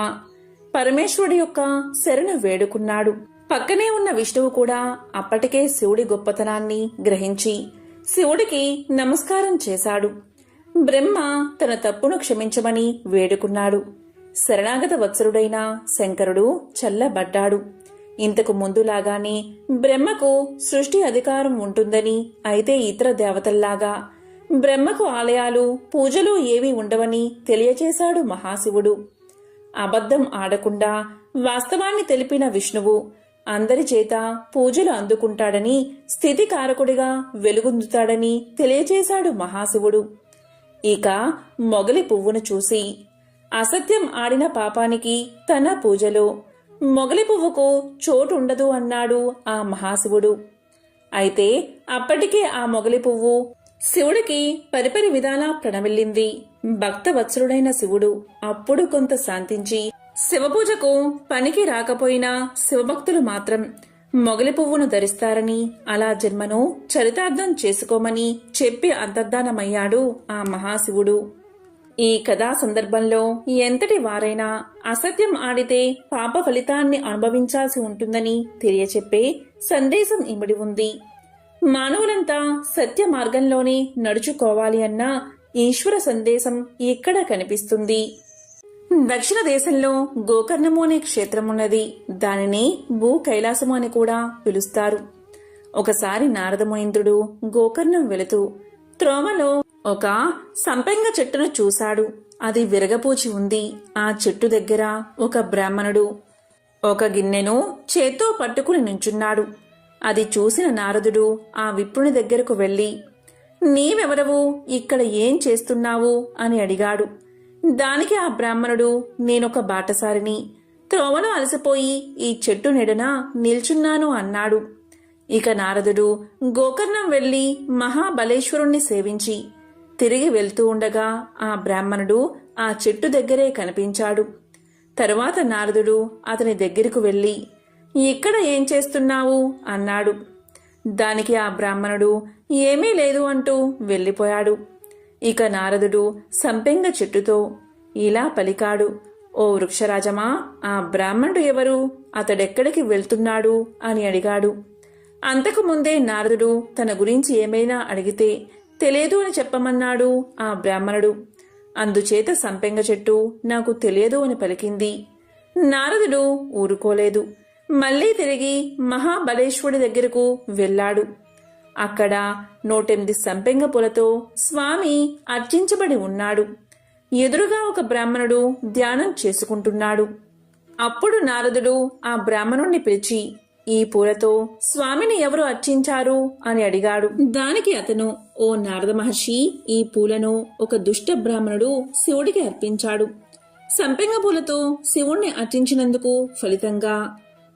పరమేశ్వరుడి యొక్క శరణు వేడుకున్నాడు. పక్కనే ఉన్న విష్ణువు కూడా అప్పటికే శివుడి గొప్పతనాన్ని గ్రహించి శివుడికి నమస్కారం చేశాడు. బ్రహ్మ తన తప్పును క్షమించమని వేడుకున్నాడు. శరణాగత వత్సరుడైన శంకరుడు చల్లబడ్డాడు. ఇంతకు ముందులాగానే బ్రహ్మకు సృష్టి అధికారం ఉంటుందని, అయితే ఇతర దేవతల్లాగా బ్రహ్మకు ఆలయాలు పూజలు ఏమీ ఉండవని తెలియచేశాడు మహాశివుడు. అబద్ధం ఆడకుండా వాస్తవాన్ని తెలిపిన విష్ణువు అందరి చేత పూజలు అందుకుంటాడని, స్థితికారకుడిగా వెలుగొందుతాడని తెలియచేశాడు మహాశివుడు. ఇక మొగలి పువ్వును చూసి అసత్యం ఆడిన పాపానికి తన పూజలో మొగలి పువ్వుకు చోటుండదు అన్నాడు ఆ మహాశివుడు. అయితే అప్పటికే ఆ మొగలి పువ్వు శివుడికి పరిపరి విధాలా ప్రణమిల్లింది. భక్తవత్సరుడైన శివుడు అప్పుడు కొంత శాంతించి శివపూజకు పనికి రాకపోయినా శివభక్తులు మాత్రం మొగలి పువ్వును ధరిస్తారని, అలా జన్మను చరితార్థం చేసుకోమని చెప్పి అంతర్ధానమయ్యాడు ఆ మహాశివుడు. ఈ కథా సందర్భంలో ఎంతటి వారైనా అసత్యం ఆడితే పాప ఫలితాన్ని అనుభవించాల్సి ఉంటుందని తెలియచెప్పే సందేశం ఇమిడి ఉంది. మానవులంతా సత్య మార్గంలోనే నడుచుకోవాలి అన్న ఈశ్వర సందేశం ఇక్కడ కనిపిస్తుంది. దక్షిణ దేశంలో గోకర్ణము అనే క్షేత్రమున్నది. దానిని భూ కైలాసము అని కూడా పిలుస్తారు. ఒకసారి నారదమునీంద్రుడు గోకర్ణం వెళుతూ త్రోవలో ఒక సంపెంగ చెట్టును చూశాడు. అది విరగపూచి ఉంది. ఆ చెట్టు దగ్గర ఒక బ్రాహ్మణుడు ఒక గిన్నెను చేత్తో పట్టుకుని నుంచున్నాడు. అది చూసిన నారదుడు ఆ విప్రుని దగ్గరకు వెళ్లి, నీవెవరవు, ఇక్కడ ఏం చేస్తున్నావు అని అడిగాడు. దానికి ఆ బ్రాహ్మణుడు, నేనొక బాటసారిని, త్రోవలో అలసిపోయి ఈ చెట్టు నెడన నిల్చున్నాను అన్నాడు. ఇక నారదుడు గోకర్ణం వెళ్లి మహాబలేశ్వరుణ్ణి సేవించి తిరిగి వెళ్తూ ఉండగా ఆ బ్రాహ్మణుడు ఆ చెట్టు దగ్గరే కనిపించాడు. తరువాత నారదుడు అతని దగ్గరకు వెళ్లి, ఇక్కడ ఏం చేస్తున్నావు అన్నాడు. దానికి ఆ బ్రాహ్మణుడు ఏమీ లేదు అంటూ వెళ్ళిపోయాడు. ఇక నారదుడు సంపెంగ చెట్టుతో ఇలా పలికాడు, ఓ వృక్షరాజమా, ఆ బ్రాహ్మణుడు ఎవరు, అతడెక్కడికి వెళ్తున్నాడు అని అడిగాడు. అంతకు ముందే నారదుడు తన గురించి ఏమైనా అడిగితే తెలియదు అని చెప్పమన్నాడు ఆ బ్రాహ్మణుడు. అందుచేత సంపెంగ చెట్టు నాకు తెలియదు అని పలికింది. నారదుడు ఊరుకోలేదు. మళ్లీ తిరిగి మహాబలేశ్వరుడి దగ్గరకు వెళ్ళాడు. అక్కడ 108 సంపెంగ పూలతో స్వామి అర్చించబడి ఉన్నాడు. ఎదురుగా ఒక బ్రాహ్మణుడు ధ్యానం చేసుకుంటున్నాడు. అప్పుడు నారదుడు ఆ బ్రాహ్మణుణ్ణి పిలిచి, ఈ పూలతో స్వామిని ఎవరు అర్చించారు అని అడిగాడు. దానికి అతను, ఓ నారద మహర్షి, ఈ పూలను ఒక దుష్ట బ్రాహ్మణుడు శివుడికి అర్పించాడు. సంపెంగ పూలతో శివుణ్ణి అర్చించినందుకు ఫలితంగా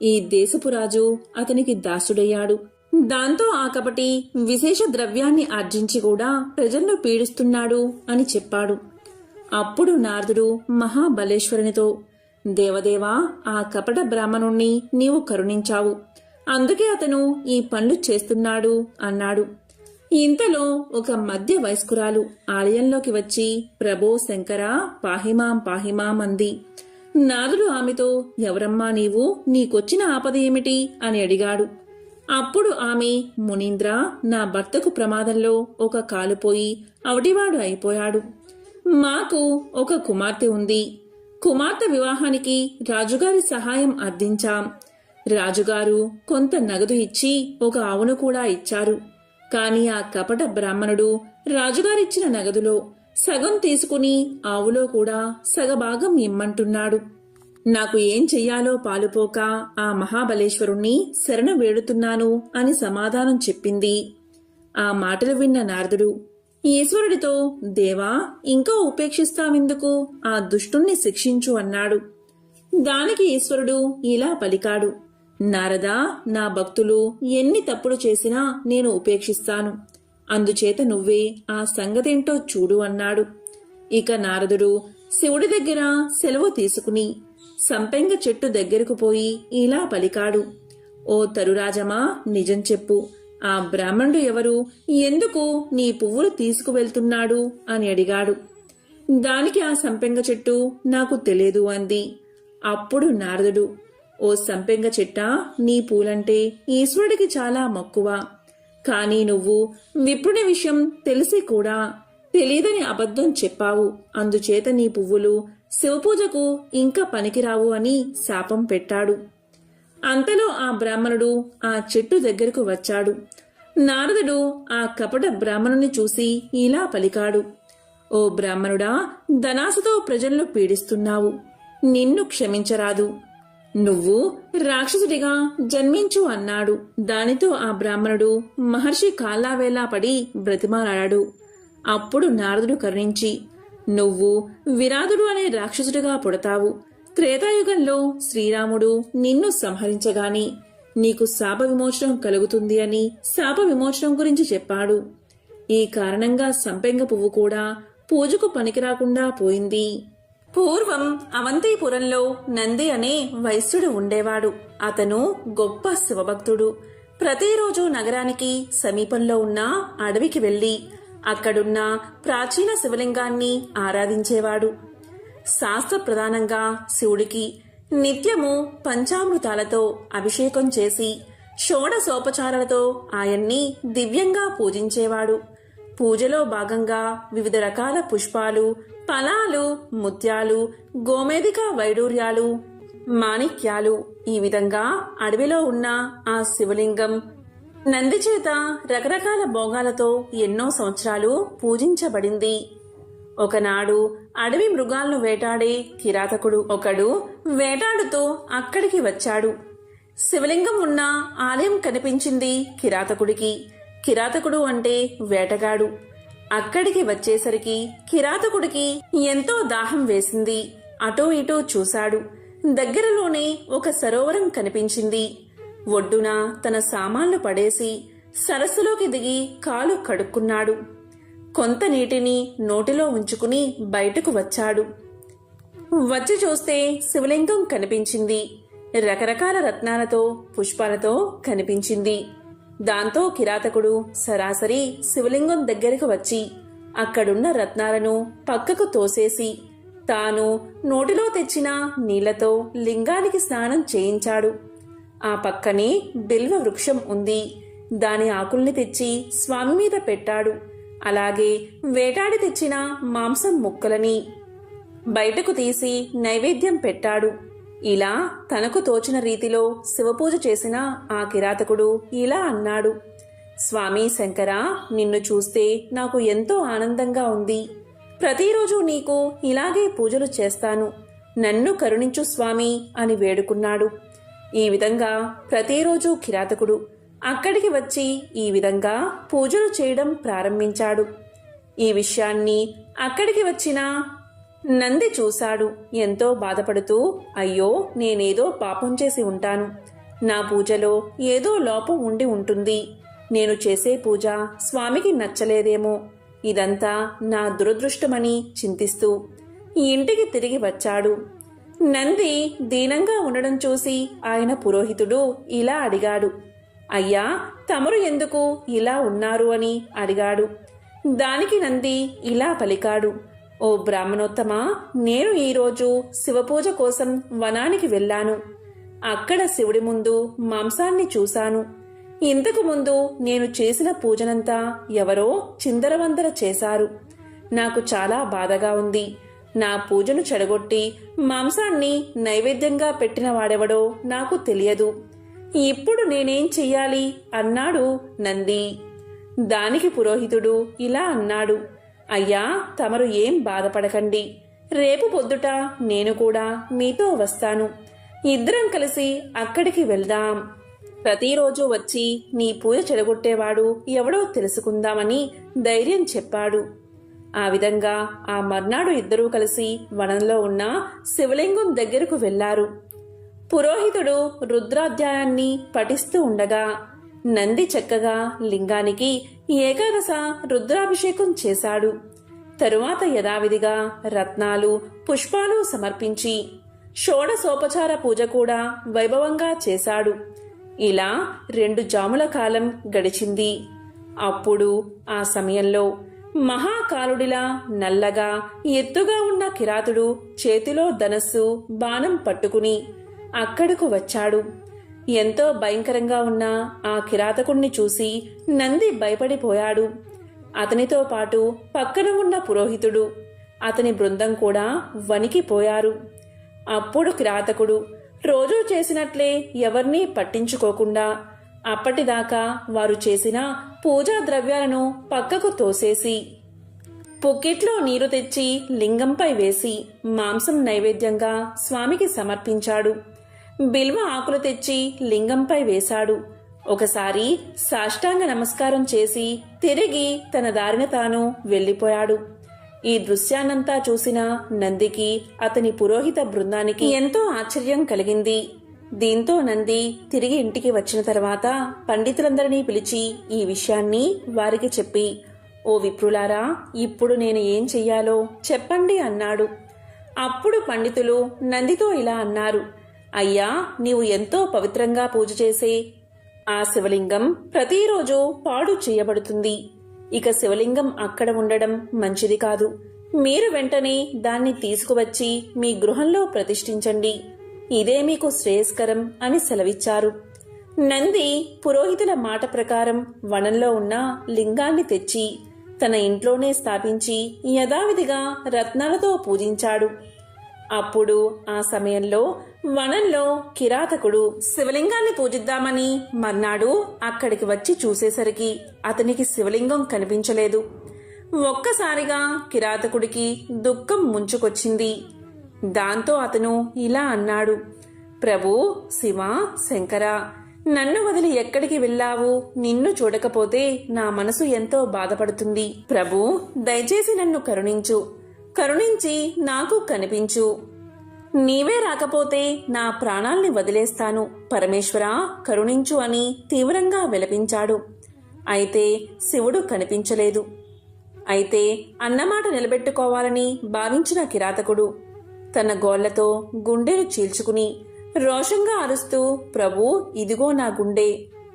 ఈ దేశపు రాజు అతనికి దాసుడయ్యాడు. దాంతో ఆ కపటి విశేష ద్రవ్యాన్ని ఆర్జించి కూడా ప్రజలను పీడిస్తున్నాడు అని చెప్పాడు. అప్పుడు నారదుడు మహాబలేశ్వరునితో, దేవదేవా, ఆ కపట బ్రాహ్మణుణ్ణి నీవు కరుణించావు, అందుకే అతను ఈ పనులు చేస్తున్నాడు అన్నాడు. ఇంతలో ఒక మధ్య వయస్కురాలు ఆలయంలోకి వచ్చి, ప్రభో శంకర, పాహిమాం పాహిమాం అంది. నారదుడు ఆమెతో, ఎవరమ్మా నీవు, నీకొచ్చిన ఆపద ఏమిటి అని అడిగాడు. అప్పుడు ఆమె, మునీంద్ర, నా భర్తకు ప్రమాదంలో ఒక కాలుపోయి అవటివాడు అయిపోయాడు. మాకు ఒక కుమార్తె ఉంది. కుమార్తె వివాహానికి రాజుగారి సహాయం అర్థించాం. రాజుగారు కొంత నగదు ఇచ్చి ఒక ఆవును కూడా ఇచ్చారు. కాని ఆ కపట బ్రాహ్మణుడు రాజుగారిచ్చిన నగదులో సగం తీసుకుని ఆవులో కూడా సగభాగం ఇమ్మంటున్నాడు. నాకు ఏం చెయ్యాలో పాలుపోక ఆ మహాబలేశ్వరుణ్ణి శరణ వేడుతున్నాను అని సమాధానం చెప్పింది. ఆ మాటలు విన్న నారదుడు ఈశ్వరుడితో, దేవా, ఇంకా ఉపేక్షిస్తావెందుకు, ఆ దుష్టుణ్ణి శిక్షించు అన్నాడు. దానికి ఈశ్వరుడు ఇలా పలికాడు, నారదా, నా భక్తులు ఎన్ని తప్పులు చేసినా నేను ఉపేక్షిస్తాను. అందుచేత నువ్వే ఆ సంగతేంటో చూడు అన్నాడు. ఇక నారదుడు శివుడి దగ్గర సెలవు తీసుకుని సంపెంగ చెట్టు దగ్గరకు పోయి ఇలా పలికాడు, ఓ తరురాజమా, నిజం చెప్పు, ఆ బ్రాహ్మణుడు ఎవరు, ఎందుకు నీ పువ్వులు తీసుకువెళ్తున్నాడు అని అడిగాడు. దానికి ఆ సంపెంగ చెట్టు నాకు తెలియదు అంది. అప్పుడు నారదుడు, ఓ సంపెంగ చెట్టా, నీ పూలంటే ఈశ్వరుడికి చాలా మక్కువ. కాని నువ్వు విప్రుని విషయం తెలిసి కూడా తెలీదని అబద్ధం చెప్పావు. అందుచేత నీ పువ్వులు శివపూజకు ఇంకా పనికిరావు అని శాపం పెట్టాడు. అంతలో ఆ బ్రాహ్మణుడు ఆ చెట్టు దగ్గరకు వచ్చాడు. నారదుడు ఆ కపట బ్రాహ్మణుని చూసి ఇలా పలికాడు, ఓ బ్రాహ్మణుడా, ధనాశతో ప్రజలను పీడిస్తున్నావు. నిన్ను క్షమించరాదు. నువ్వు రాక్షసుడిగా జన్మించు అన్నాడు. దానితో ఆ బ్రాహ్మణుడు మహర్షి కాళ్ళావేలా పడి బ్రతిమాలాడాడు. అప్పుడు నారదుడు కరుణించి, నువ్వు విరాధుడు అనే రాక్షసుడిగా పుడతావు. త్రేతాయుగంలో శ్రీరాముడు నిన్ను సంహరించగాని నీకు శాప విమోచనం కలుగుతుంది అని శాప విమోచనం గురించి చెప్పాడు. ఈ కారణంగా సంపెంగ పువ్వు కూడా పూజకు పనికిరాకుండా పోయింది. పూర్వం అవంతిపురంలో నంది అనే వైశ్యుడు ఉండేవాడు. అతను గొప్ప శివభక్తుడు. ప్రతిరోజు నగరానికి సమీపంలో ఉన్న అడవికి వెళ్లి అక్కడున్న ప్రాచీన శివలింగాన్ని ఆరాధించేవాడు. శాస్త్ర ప్రధానంగా శివుడికి నిత్యము పంచామృతాలతో అభిషేకం చేసి షోడశోపచారాలతో ఆయన్ని దివ్యంగా పూజించేవాడు. పూజలో భాగంగా వివిధ రకాల పుష్పాలు, ఫలాలు, ముత్యాలు, గోమేధిక వైడూర్యాలు, మాణిక్యాలు, ఈ విధంగా అడవిలో ఉన్న ఆ శివలింగం నంది చేత రకరకాల భోగాలతో ఎన్నో సంవత్సరాలు పూజించబడింది. ఒకనాడు అడవి మృగాలను వేటాడే కిరాతకుడు ఒకడు వేటాడుతూ అక్కడికి వచ్చాడు. శివలింగం ఉన్న ఆలయం కనిపించింది కిరాతకుడికి. కిరాతకుడు అంటే వేటగాడు. అక్కడికి వచ్చేసరికి కిరాతకుడికి ఎంతో దాహం వేసింది. అటూ ఇటూ చూశాడు. దగ్గరలోనే ఒక సరోవరం కనిపించింది. ఒడ్డున తన సామాన్లు పడేసి సరస్సులోకి దిగి కాలు కడుక్కున్నాడు. కొంత నీటిని నోటిలో ఉంచుకుని బయటకు వచ్చాడు. వచ్చి చూస్తే శివలింగం కనిపించింది. రకరకాల రత్నాలతో పుష్పాలతో కనిపించింది. దాంతో కిరాతకుడు సరాసరి శివలింగం దగ్గరకు వచ్చి అక్కడున్న రత్నాలను పక్కకు తోసేసి తాను నోటిలో తెచ్చిన నీళ్లతో లింగానికి స్నానం చేయించాడు. ఆ పక్కనే బిల్వ వృక్షం ఉంది. దాని ఆకుల్ని తెచ్చి స్వామి మీద పెట్టాడు. అలాగే వేటాడి తెచ్చిన మాంసం ముక్కలని బయటకు తీసి నైవేద్యం పెట్టాడు. ఇలా తనకు తోచిన రీతిలో శివపూజ చేసిన ఆ కిరాతకుడు ఇలా అన్నాడు: స్వామి శంకర, నిన్ను చూస్తే నాకు ఎంతో ఆనందంగా ఉంది. ప్రతిరోజు నీకు ఇలాగే పూజలు చేస్తాను. నన్ను కరుణించు స్వామి అని వేడుకున్నాడు. ఈ విధంగా ప్రతిరోజు కిరాతకుడు అక్కడికి వచ్చి ఈ విధంగా పూజలు చేయడం ప్రారంభించాడు. ఈ విషయాన్ని అక్కడికి వచ్చిన నంది చూశాడు. ఎంతో బాధపడుతూ, అయ్యో, నేనేదో పాపం చేసి ఉంటాను. నా పూజలో ఏదో లోపం ఉండి ఉంటుంది. నేను చేసే పూజ స్వామికి నచ్చలేదేమో. ఇదంతా నా దురదృష్టమని చింతిస్తూ ఇంటికి తిరిగి వచ్చాడు. నంది దీనంగా ఉండడం చూసి ఆయన పురోహితుడు ఇలా అడిగాడు: అయ్యా, తమరు ఎందుకు ఇలా ఉన్నారు అని అడిగాడు. దానికి నంది ఇలా పలికాడు: ఓ బ్రాహ్మణోత్తమా, నేను ఈరోజు శివపూజ కోసం వనానికి వెళ్ళాను. అక్కడ శివుడి ముందు మాంసాన్ని చూశాను. ఇంతకు ముందు నేను చేసిన పూజనంతా ఎవరో చిందరవందర చేశారు. నాకు చాలా బాధగా ఉంది. నా పూజను చెడగొట్టి మాంసాన్ని నైవేద్యంగా పెట్టిన వాడెవడో నాకు తెలియదు. ఇప్పుడు నేనేం చెయ్యాలి అన్నాడు నంది. దానికి పురోహితుడు ఇలా అన్నాడు: అయ్యా, తమరు ఏం బాధపడకండి. రేపు పొద్దుట నేను కూడా మీతో వస్తాను. ఇద్దరం కలిసి అక్కడికి వెళ్దాం. ప్రతిరోజు వచ్చి నీ పూజ చెడగొట్టేవాడు ఎవడో తెలుసుకుందామని ధైర్యం చెప్పాడు. ఆ విధంగా ఆ మర్నాడు ఇద్దరూ కలిసి వనంలో ఉన్న శివలింగం దగ్గరకు వెళ్లారు. పురోహితుడు రుద్రాధ్యాయాన్ని పఠిస్తూ ఉండగా నంది చక్కగా లింగానికి ఏకాదశ రుద్రాభిషేకం చేశాడు. తరువాత యథావిధిగా రత్నాలు పుష్పాలు సమర్పించి షోడశోపచార పూజ కూడా వైభవంగా చేశాడు. ఇలా 2 జాముల కాలం గడిచింది. అప్పుడు ఆ సమయంలో మహాకాలుడిలా నల్లగా ఎత్తుగా ఉన్న కిరాతుడు చేతిలో ధనస్సు బాణం పట్టుకుని అక్కడకు వచ్చాడు. ఎంతో భయంకరంగా ఉన్న ఆ కిరాతకుణ్ణి చూసి నంది భయపడిపోయాడు. అతనితో పాటు పక్కన ఉన్న పురోహితుడు, అతని బృందం కూడా వణికిపోయారు. అప్పుడు కిరాతకుడు రోజూ చేసినట్లే ఎవర్నీ పట్టించుకోకుండా అప్పటిదాకా వారు చేసిన పూజా ద్రవ్యాలను పక్కకు తోసేసి పుక్కిట్లో నీరు తెచ్చి లింగంపై వేసి మాంసం నైవేద్యంగా స్వామికి సమర్పించాడు. బిల్వ ఆకులు తెచ్చి లింగంపై వేశాడు. ఒకసారి సాష్టాంగ నమస్కారం చేసి తిరిగి తన దారిన తాను వెళ్లిపోయాడు. ఈ దృశ్యాన్నంతా చూసిన నందికి, అతని పురోహిత బృందానికి ఎంతో ఆశ్చర్యం కలిగింది. దీంతో నంది తిరిగి ఇంటికి వచ్చిన తర్వాత పండితులందరినీ పిలిచి ఈ విషయాన్ని వారికి చెప్పి, ఓ విప్రులారా, ఇప్పుడు నేను ఏం చెయ్యాలో చెప్పండి అన్నాడు. అప్పుడు పండితులు నందితో ఇలా అన్నారు: అయ్యా, నీవు ఎంతో పవిత్రంగా పూజ చేసే ఆ శివలింగం ప్రతిరోజు పాడు చేయబడుతుంది. ఇక శివలింగం అక్కడ ఉండడం మంచిది కాదు. మీరు వెంటనే దాన్ని తీసుకువచ్చి మీ గృహంలో ప్రతిష్ఠించండి. ఇదే మీకు శ్రేయస్కరం అని సెలవిచ్చారు. నంది పురోహితుల మాట ప్రకారం వనంలో ఉన్న లింగాన్ని తెచ్చి తన ఇంట్లోనే స్థాపించి యథావిధిగా రత్నాలతో పూజించాడు. అప్పుడు ఆ సమయంలో వనంలో కిరాతకుడు శివలింగాన్ని పూజిద్దామని మర్నాడు అక్కడికి వచ్చి చూసేసరికి అతనికి శివలింగం కనిపించలేదు. ఒక్కసారిగా కిరాతకుడికి దుఃఖం ముంచుకొచ్చింది. దాంతో అతను ఇలా అన్నాడు: ప్రభు, శివ, శంకర, నన్ను వదిలి ఎక్కడికి వెళ్ళావు? నిన్ను చూడకపోతే నా మనసు ఎంతో బాధపడుతుంది. ప్రభూ, దయచేసి నన్ను కరుణించు, కరుణించి నాకు కనిపించు. నీవే రాకపోతే నా ప్రాణాల్ని వదిలేస్తాను. పరమేశ్వరా, కరుణించు అని తీవ్రంగా విలపించాడు. అయితే శివుడు కనిపించలేదు. అయితే అన్నమాట నిలబెట్టుకోవాలని భావించిన కిరాతకుడు తన గోళ్లతో గుండెను చీల్చుకుని రోషంగా అరుస్తూ, ప్రభూ, ఇదిగో నా గుండె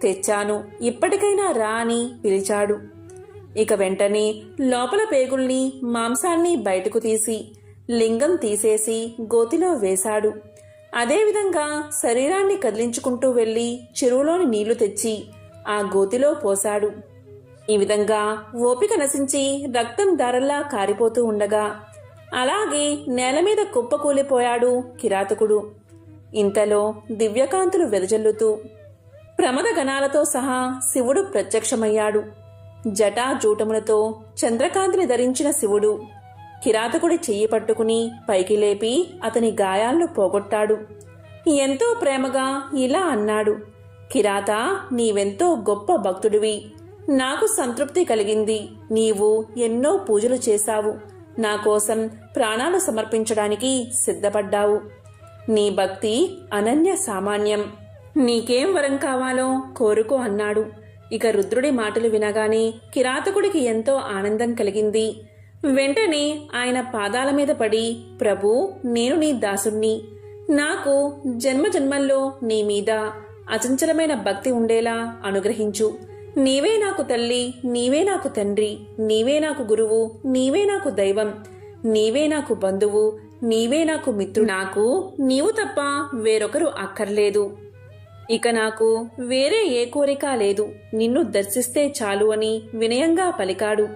తెచ్చాను, ఇప్పటికైనా రా అని పిలిచాడు. ఇక వెంటనే లోపల పేగుల్ని మాంసాన్ని బయటకు తీసి లింగం తీసేసి గోతిలో వేశాడు. అదేవిధంగా శరీరాన్ని కదిలించుకుంటూ వెళ్లి చెరువులోని నీళ్లు తెచ్చి ఆ గోతిలో పోశాడు. ఈ విధంగా ఓపిక నశించి రక్తం ధారల్లా కారిపోతూ ఉండగా అలాగే నేలమీద కుప్పకూలిపోయాడు కిరాతకుడు. ఇంతలో దివ్యకాంతులు వెదజల్లుతూ ప్రమద గణాలతో సహా శివుడు ప్రత్యక్షమయ్యాడు. జటాజూటములతో చంద్రకాంతిని ధరించిన శివుడు కిరాతకుడి చెయ్యి పట్టుకుని పైకి లేపి అతని గాయాలను పోగొట్టాడు. ఎంతో ప్రేమగా ఇలా అన్నాడు, కిరాత, నీవెంతో గొప్ప భక్తుడివి. నాకు సంతృప్తి కలిగింది. నీవు ఎన్నో పూజలు చేశావు. నా కోసం ప్రాణాలు సమర్పించడానికి సిద్ధపడ్డావు. నీ భక్తి అనన్య సామాన్యం. నీకేం వరం కావాలో కోరుకో అన్నాడు. ఇక రుద్రుడి మాటలు వినగానే కిరాతకుడికి ఎంతో ఆనందం కలిగింది. వెంటనే ఆయన పాదాల మీద పడి, ప్రభూ, నేను నీ దాసుణ్ణి. నాకు జన్మజన్మల్లో నీ మీద అచంచలమైన భక్తి ఉండేలా అనుగ్రహించు. నీవే నాకు తల్లి, నీవే నాకు తండ్రి, నీవే నాకు గురువు, నీవే నాకు దైవం, నీవే నాకు బంధువు, నీవే నాకు మిత్రుడు. నాకు నీవు తప్ప వేరొకరు అక్కర్లేదు. ఇక నాకు వేరే ఏ కోరిక లేదు. నిన్ను దర్శిస్తే చాలు అని వినయంగా పలికాడు.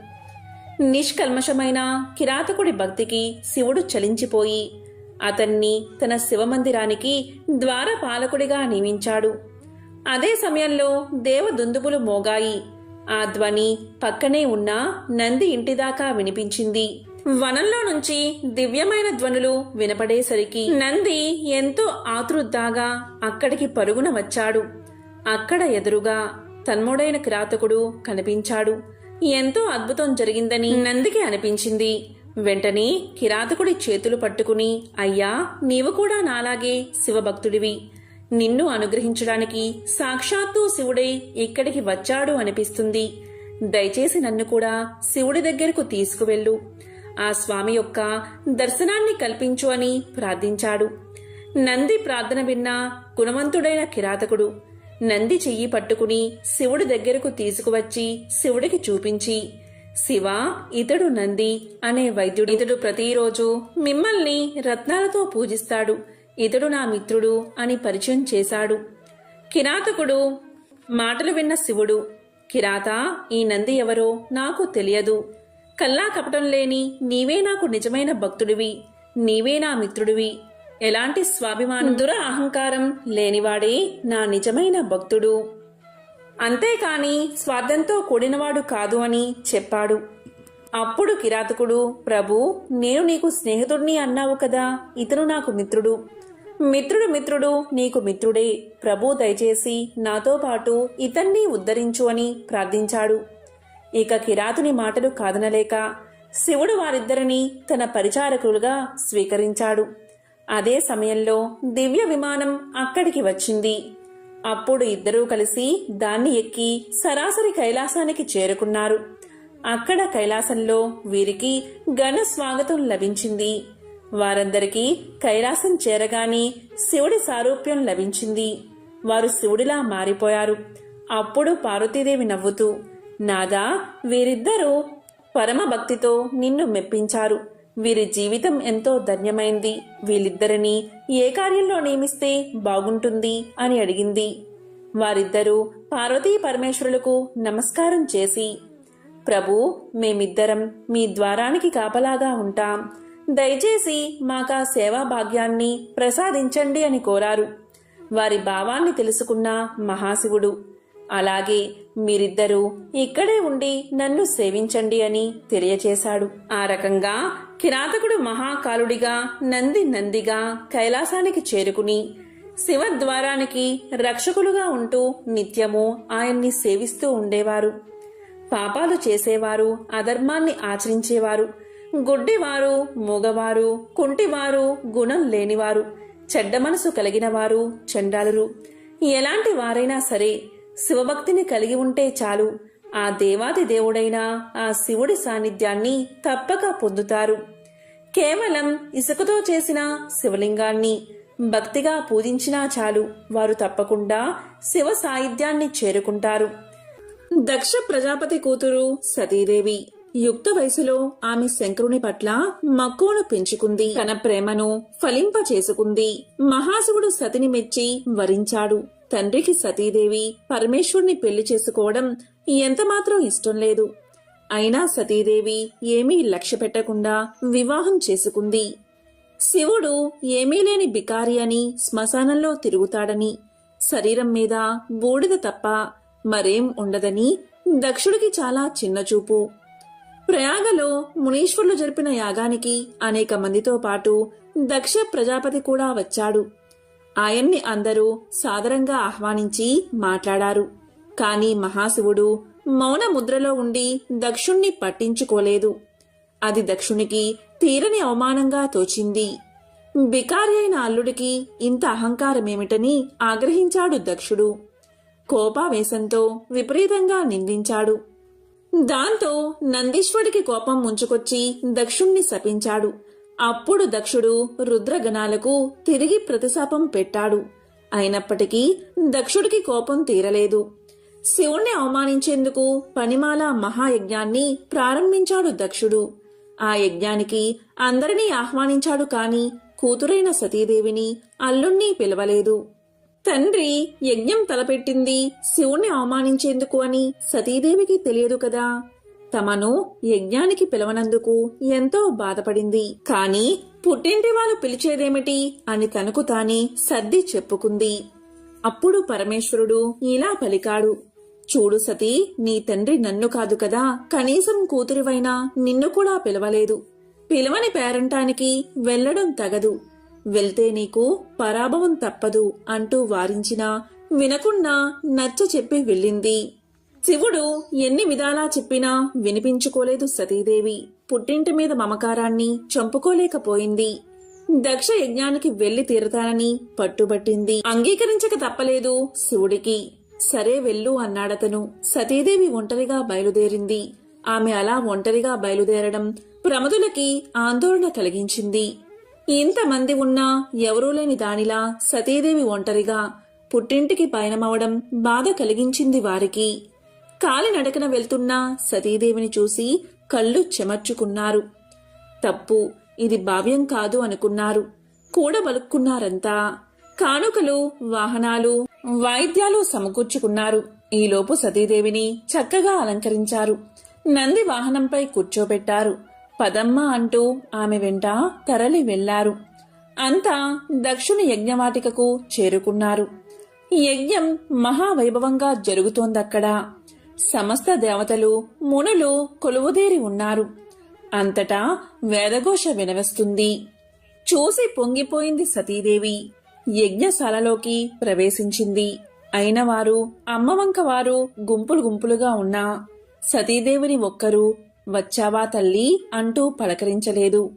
నిష్కల్మషమైన కిరాతకుడి భక్తికి శివుడు చలించిపోయి అతన్ని తన శివమందిరానికి ద్వారపాలకుడిగా నియమించాడు. అదే సమయంలో దేవదుందుబులు మోగాయి. ఆ ధ్వని పక్కనే ఉన్న నంది ఇంటిదాకా వినిపించింది. వనంలో నుంచి దివ్యమైన ధ్వనులు వినపడేసరికి నంది ఎంతో ఆతృద్దాగా అక్కడికి పరుగున వచ్చాడు. అక్కడ ఎదురుగా తన్ముడైన కిరాతకుడు కనిపించాడు. ఎంతో అద్భుతం జరిగిందని నందికి అనిపించింది. వెంటనే కిరాతకుడి చేతులు పట్టుకుని, అయ్యా, నీవు కూడా నాలాగే శివభక్తుడివి. నిన్ను అనుగ్రహించడానికి సాక్షాత్తు శివుడై ఇక్కడికి వచ్చాడు అనిపిస్తుంది. దయచేసి నన్ను కూడా శివుడి దగ్గరకు తీసుకువెళ్ళు. ఆ స్వామి యొక్క దర్శనాన్ని కల్పించు అని ప్రార్థించాడు. నంది ప్రార్థన విన్న గుణవంతుడైన కిరాతకుడు నంది చెయ్యి పట్టుకుని శివుడి దగ్గరకు తీసుకువచ్చి శివుడికి చూపించి, శివా, ఇతడు నంది అనే వైద్యుడు. ఇతడు ప్రతిరోజు మిమ్మల్ని రత్నాలతో పూజిస్తాడు. ఇతడు నా మిత్రుడు అని పరిచయం చేశాడు. కిరాతకుడు మాటలు విన్న శివుడు, కిరాత, ఈ నంది ఎవరో నాకు తెలియదు. కల్లా కపటం లేని నీవే నాకు నిజమైన భక్తుడివి. నీవే నా మిత్రుడివి. ఎలాంటి స్వాభిమానం, దుర అహంకారం లేనివాడే నా నిజమైన భక్తుడు. అంతేకాని స్వార్థంతో కూడినవాడు కాదు అని చెప్పాడు. అప్పుడు కిరాతకుడు, ప్రభూ, నేను నీకు స్నేహితుడిని అన్నావు కదా, ఇతను నాకు మిత్రుడు. మిత్రుడు నీకు మిత్రుడే. ప్రభూ, దయచేసి నాతో పాటు ఇతన్ని ఉద్ధరించు అని ప్రార్థించాడు. ఇక కిరాతుని మాటలు కాదనలేక శివుడు వారిద్దరినీ తన పరిచారకులుగా స్వీకరించాడు. అదే సమయంలో దివ్య విమానం అక్కడికి వచ్చింది. అప్పుడు ఇద్దరూ కలిసి దాన్ని ఎక్కి సరాసరి కైలాసానికి చేరుకున్నారు. అక్కడ కైలాసంలో వీరికి ఘన స్వాగతం లభించింది. వారందరికీ కైలాసం చేరగానే శివుడి సారూప్యం లభించింది. వారు శివుడిలా మారిపోయారు. అప్పుడు పార్వతీదేవి నవ్వుతూ, నాదా, వీరిద్దరూ పరమ భక్తితో నిన్ను మెప్పించారు. వీరి జీవితం ఎంతో ధన్యమైంది. వీళ్ళిద్దరినీ ఏ కార్యంలో నియమిస్తే బాగుంటుంది అని అడిగింది. వారిద్దరూ పార్వతీ పరమేశ్వరులకు నమస్కారం చేసి, ప్రభూ, మేమిద్దరం మీ ద్వారానికి కాపలాగా ఉంటాం. దయచేసి మాకా సేవా భాగ్యాన్ని ప్రసాదించండి అని కోరారు. వారి భావాన్ని తెలుసుకున్న మహాశివుడు, అలాగే మీరిద్దరూ ఇక్కడే ఉండి నన్ను సేవించండి అని తెలియచేశాడు. ఆ రకంగా కిరాతకుడు మహాకాలుడిగా నందిగా కైలాసానికి చేరుకుని శివద్వారానికి రక్షకులుగా ఉంటూ నిత్యము ఆయన్ని సేవిస్తూ ఉండేవారు. పాపాలు చేసేవారు, అధర్మాన్ని ఆచరించేవారు, గుడ్డివారు, మూగవారు, కుంటివారు, గుణం లేనివారు, చెడ్డ మనసు కలిగిన వారు, చండాలురు, ఎలాంటి వారైనా సరే శివభక్తిని కలిగి ఉంటే చాలు ఆ దేవాది దేవుడైన ఆ శివుడి సాన్నిధ్యాన్ని తప్పక పొందుతారు. కేవలం ఇసుకతో చేసిన శివలింగాన్ని భక్తిగా పూజించినా చాలు వారు తప్పకుండా శివ సాయుధ్యాన్ని చేరుకుంటారు. దక్ష ప్రజాపతి కూతురు సతీదేవి యుక్త వయసులో ఆమె శంకరుని పట్ల మక్కువను పెంచుకుంది. తన ప్రేమను ఫలింప చేసుకుంది. మహాశివుడు సతిని మెచ్చి వరించాడు. తండ్రికి సతీదేవి పరమేశ్వరుని పెళ్లి చేసుకోవడం ఎంతమాత్రం ఇష్టం లేదు. అయినా సతీదేవి ఏమీ లక్ష్య పెట్టకుండా వివాహం చేసుకుంది. శివుడు ఏమీ లేని బికారి అని, శ్మశానంలో తిరుగుతాడని, శరీరం మీద బూడిద తప్ప మరేం ఉండదని దక్షుడికి చాలా చిన్నచూపు. ప్రయాగలో మునీశ్వరులు జరిపిన యాగానికి అనేక మందితో పాటు దక్ష ప్రజాపతి కూడా వచ్చాడు. ఆయన్ని అందరూ సాదరంగా ఆహ్వానించి మాట్లాడారు. కాని మహాశివుడు మౌన ముద్రలో ఉండి దక్షుణ్ణి పట్టించుకోలేదు. అది దక్షునికి తీరని అవమానంగా తోచింది. బికారి అయిన అల్లుడికి ఇంత అహంకారమేమిటని ఆగ్రహించాడు దక్షుడు. కోపావేశంతో విపరీతంగా నిందించాడు. దాంతో నందీశ్వరుడికి కోపం ముంచుకొచ్చి దక్షుణ్ణి శపించాడు. అప్పుడు దక్షుడు రుద్రగణాలకు తిరిగి ప్రతిశాపం పెట్టాడు. అయినప్పటికీ దక్షుడికి కోపం తీరలేదు. శివుణ్ణి అవమానించేందుకు పనిమాల మహాయజ్ఞాన్ని ప్రారంభించాడు దక్షుడు. ఆ యజ్ఞానికి అందరినీ ఆహ్వానించాడు కాని కూతురైన సతీదేవిని, అల్లుణ్ణి పిలవలేదు. తండ్రి యజ్ఞం తలపెట్టింది శివుణ్ణి అవమానించేందుకు అని సతీదేవికి తెలియదు కదా. తమను యజ్ఞానికి పిలవనందుకు ఎంతో బాధపడింది. కాని పుట్టింటి వాళ్ళు పిలిచేదేమిటి అని తనకు తానే సర్ది చెప్పుకుంది. అప్పుడు పరమేశ్వరుడు ఇలా పలికాడు. చూడు సతీ, నీ తండ్రి నన్ను కాదు కదా, కనీసం కూతురివైనా నిన్ను కూడా పిలవలేదు. పిలవని పేరంటానికి వెళ్లడం తగదు. వెళ్తే నీకు పరాభవం తప్పదు అంటూ వారించినా వినకుండా నచ్చ చెప్పి వెళ్ళింది. శివుడు ఎన్ని విధాలా చెప్పినా వినిపించుకోలేదు సతీదేవి. పుట్టింటి మీద మమకారాన్ని చంపుకోలేకపోయింది. దక్ష యజ్ఞానికి వెళ్లి తీరతానని పట్టుబట్టింది. అంగీకరించక తప్పలేదు శివుడికి. సరే వెళ్ళు అన్నాడతను. సతీదేవి ఒంటరిగా బయలుదేరింది. ఆమె అలా ఒంటరిగా బయలుదేరడం ప్రమదులకి ఆందోళన కలిగించింది. ఇంతమంది ఉన్నా ఎవరూ లేని దానిలా సతీదేవి ఒంటరిగా పుట్టింటికి పయనమవడం బాధ కలిగించింది వారికి. కాలినడకన వెళ్తున్న సతీదేవిని చూసి కళ్ళు చెమర్చుకున్నారు. తప్పు, ఇది భావ్యం కాదు అనుకున్నారు. కూడబలుక్కున్నారంతా. కానుకలు, వాహనాలు, వాయిద్యాలు సమకూర్చుకున్నారు. ఈలోపు సతీదేవిని చక్కగా అలంకరించారు. నంది వాహనంపై కూర్చోబెట్టారు. పదమ్మ అంటూ ఆమె వెంట తరలి వెళ్లారు. అంతా దక్షుని యజ్ఞవాటికకు చేరుకున్నారు. యజ్ఞం మహావైభవంగా జరుగుతోందక్కడ. సమస్త దేవతలు, మునులు కొలువుదేరి ఉన్నారు. అంతటా వేదఘోష వినవస్తుంది. చూసి పొంగిపోయింది సతీదేవి. యజ్ఞశాలలోకి ప్రవేశించింది. అయినవారు, అమ్మవంకవారు గుంపులు గుంపులుగా ఉన్నా సతీదేవిని ఒక్కరూ వచ్చావా తల్లి అంటూ పలకరించలేదు.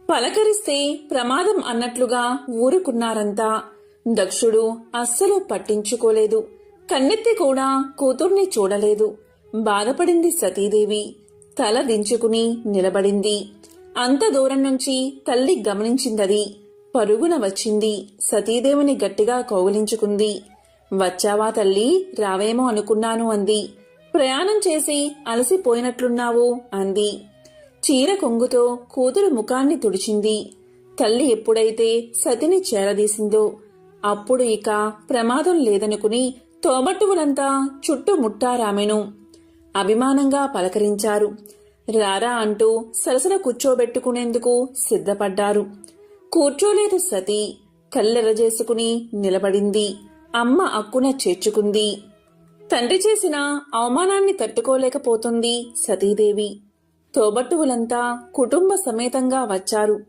పలకరిస్తే ప్రమాదం అన్నట్లుగా ఊరుకున్నారంతా. దక్షుడు అస్సలు పట్టించుకోలేదు. కన్నెత్తి కూడా కూతుర్ని చూడలేదు. బాధపడింది సతీదేవి. తల దించుకుని నిలబడింది. అంత దూరం నుంచి తల్లి గమనించిందది. పరుగున వచ్చింది. సతీదేవిని గట్టిగా కౌగిలించుకుంది. వచ్చావా తల్లి, రావేమో అనుకున్నాను అంది. ప్రయాణం చేసి అలసిపోయినట్లున్నావు అంది. చీర కొంగుతో కూతురు ముఖాన్ని తుడిచింది. తల్లి ఎప్పుడైతే సతిని చేరదీసిందో అప్పుడు ఇక ప్రమాదం లేదనుకుని తోబట్టువులంతా చుట్టుముట్టారామెను. అభిమానంగా పలకరించారు. రారా అంటూ సరసన కూర్చోబెట్టుకునేందుకు సిద్ధపడ్డారు. కూర్చోలేదు సతీ. కళ్ళెరజేసుకుని నిలబడింది. అమ్మ అక్కున చేర్చుకుంది. తండ్రి చేసిన అవమానాన్ని తట్టుకోలేకపోతుంది సతీదేవి. తోబట్టువులంతా కుటుంబ సమేతంగా వచ్చారు.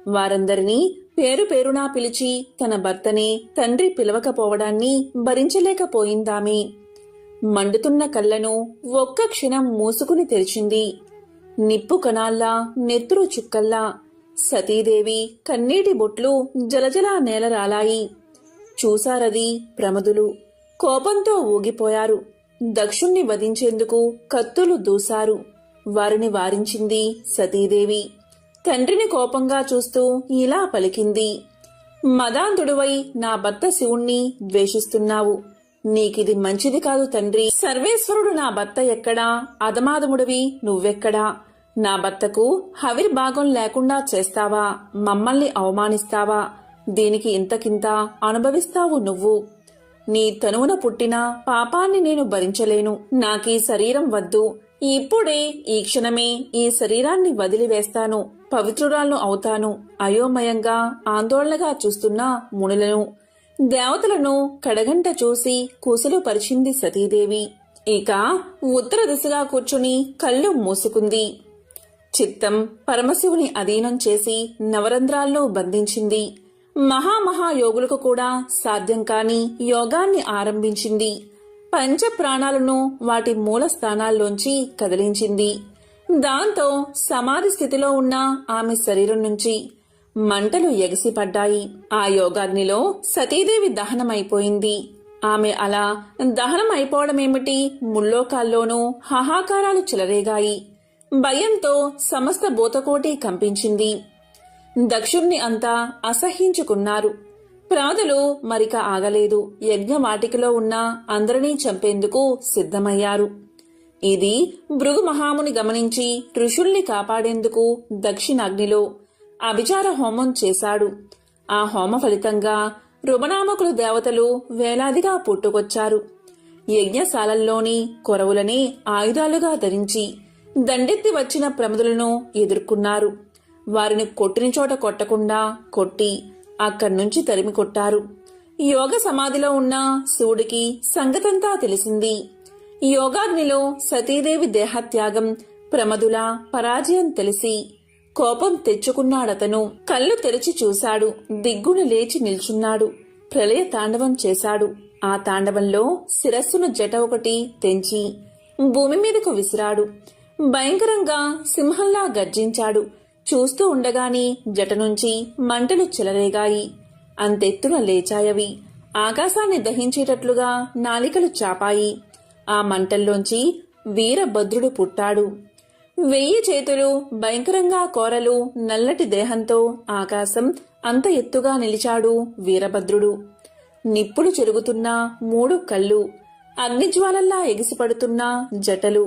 వారందరినీ పేరు పేరునా పిలిచి తన భర్తని తండ్రి పిలవకపోవడాన్ని భరించలేకపోయిందామె. మండుతున్న కళ్ళను ఒక్క క్షణం మూసుకుని తెరిచింది. నిప్పు కణాల్లా, నెత్తురు చుక్కల్లా సతీదేవి కన్నీటి బొట్లు జలజలా నేలరాలాయి. చూశారది ప్రమదులు. కోపంతో ఊగిపోయారు. దక్షుణ్ణి వధించేందుకు కత్తులు దూశారు. వారిని వారించింది సతీదేవి. తండ్రిని కోపంగా చూస్తూ ఇలా పలికింది: మదాంధుడువై నా భర్త శివుణ్ణి ద్వేషిస్తున్నావు. నీకిది మంచిది కాదు తండ్రి. సర్వేశ్వరుడు నా భర్త ఎక్కడా, అధమాధముడివి నువ్వెక్కడా? నా భర్తకు హవిర్భాగం లేకుండా చేస్తావా? మమ్మల్ని అవమానిస్తావా? దీనికి ఇంతకింత అనుభవిస్తావు నువ్వు. నీ తనువున పుట్టిన పాపాన్ని నేను భరించలేను. నాకీ శరీరం వద్దు. ఇప్పుడే ఈ క్షణమే ఈ శరీరాన్ని వదిలివేస్తాను. పవిత్రురాలను అవుతాను. అయోమయంగా ఆందోళనగా చూస్తున్న మునులను, దేవతలను కడగంట చూసి కూసలు పరిచింది సతీదేవి. ఇక ఉత్తర దిశగా కూర్చుని కళ్ళు మూసుకుంది. చిత్తం పరమశివుని అధీనం చేసి నవరంధ్రాల్లో బంధించింది. మహామహాయోగులకు కూడా సాధ్యం కాని యోగాన్ని ఆరంభించింది. పంచ ప్రాణాలను వాటి మూల స్థానాల్లోంచి కదిలించింది. దాంతో సమాధి స్థితిలో ఉన్న ఆమె శరీరం నుంచి మంటలు ఎగసిపడ్డాయి. ఆ యోగాగ్నిలో సతీదేవి దహనమైపోయింది. ఆమె అలా దహనం అయిపోవడమేమిటి, ముల్లోకాల్లోనూ హాహాకారాలు చెలరేగాయి. భయంతో సమస్త భూతకోటి కంపించింది. దక్షుణ్ణి అంతా అసహ్యించుకున్నారు. ప్రమదులు మరిక ఆగలేదు. యజ్ఞవాటికలో ఉన్న అందరినీ చంపేందుకు సిద్ధమయ్యారు. ఇది భృగు మహాముని గమనించి ఋషుల్ని కాపాడేందుకు దక్షిణాగ్నిలో అభిచార హోమం చేశాడు. ఆ హోమ ఫలితంగా రుమనామకులు దేవతలు వేలాదిగా పుట్టుకొచ్చారు. యజ్ఞశాలల్లోని కొరవులని ఆయుధాలుగా ధరించి దండెత్తి వచ్చిన ప్రమదులను ఎదుర్కొన్నారు. వారిని కొట్టిన చోట కొట్టకుండా కొట్టి అక్కడ్నుంచి తరిమి కొట్టారు. యోగ సమాధిలో ఉన్న శివుడికి సంగతంతా తెలిసింది. యోగాగ్నిలో సతీదేవి దేహత్యాగం, ప్రమదుల పరాజయం తెలిసి కోపం తెచ్చుకున్నాడతను. కళ్ళు తెరిచి చూశాడు. దిగ్గున లేచి నిల్చున్నాడు. ప్రళయ తాండవం చేశాడు. ఆ తాండవంలో శిరస్సును జట ఒకటి తెంచి భూమి మీదకు విసిరాడు. భయంకరంగా సింహంలా గర్జించాడు. చూస్తూ ఉండగాని జట నుంచి మంటలు చెలరేగాయి. అంతెత్తున లేచాయవి. ఆకాశాన్ని దహించేటట్లుగా నాలికలు చాపాయి. ఆ మంటల్లోంచి వీరభద్రుడు పుట్టాడు. 1000 చేతులు, భయంకరంగా కోరలు, నల్లటి దేహంతో ఆకాశం అంత ఎత్తుగా నిలిచాడు వీరభద్రుడు. నిప్పులు చెరుగుతున్న 3 కళ్ళు, అగ్నిజ్వాలల్లా ఎగిసిపడుతున్న జటలు,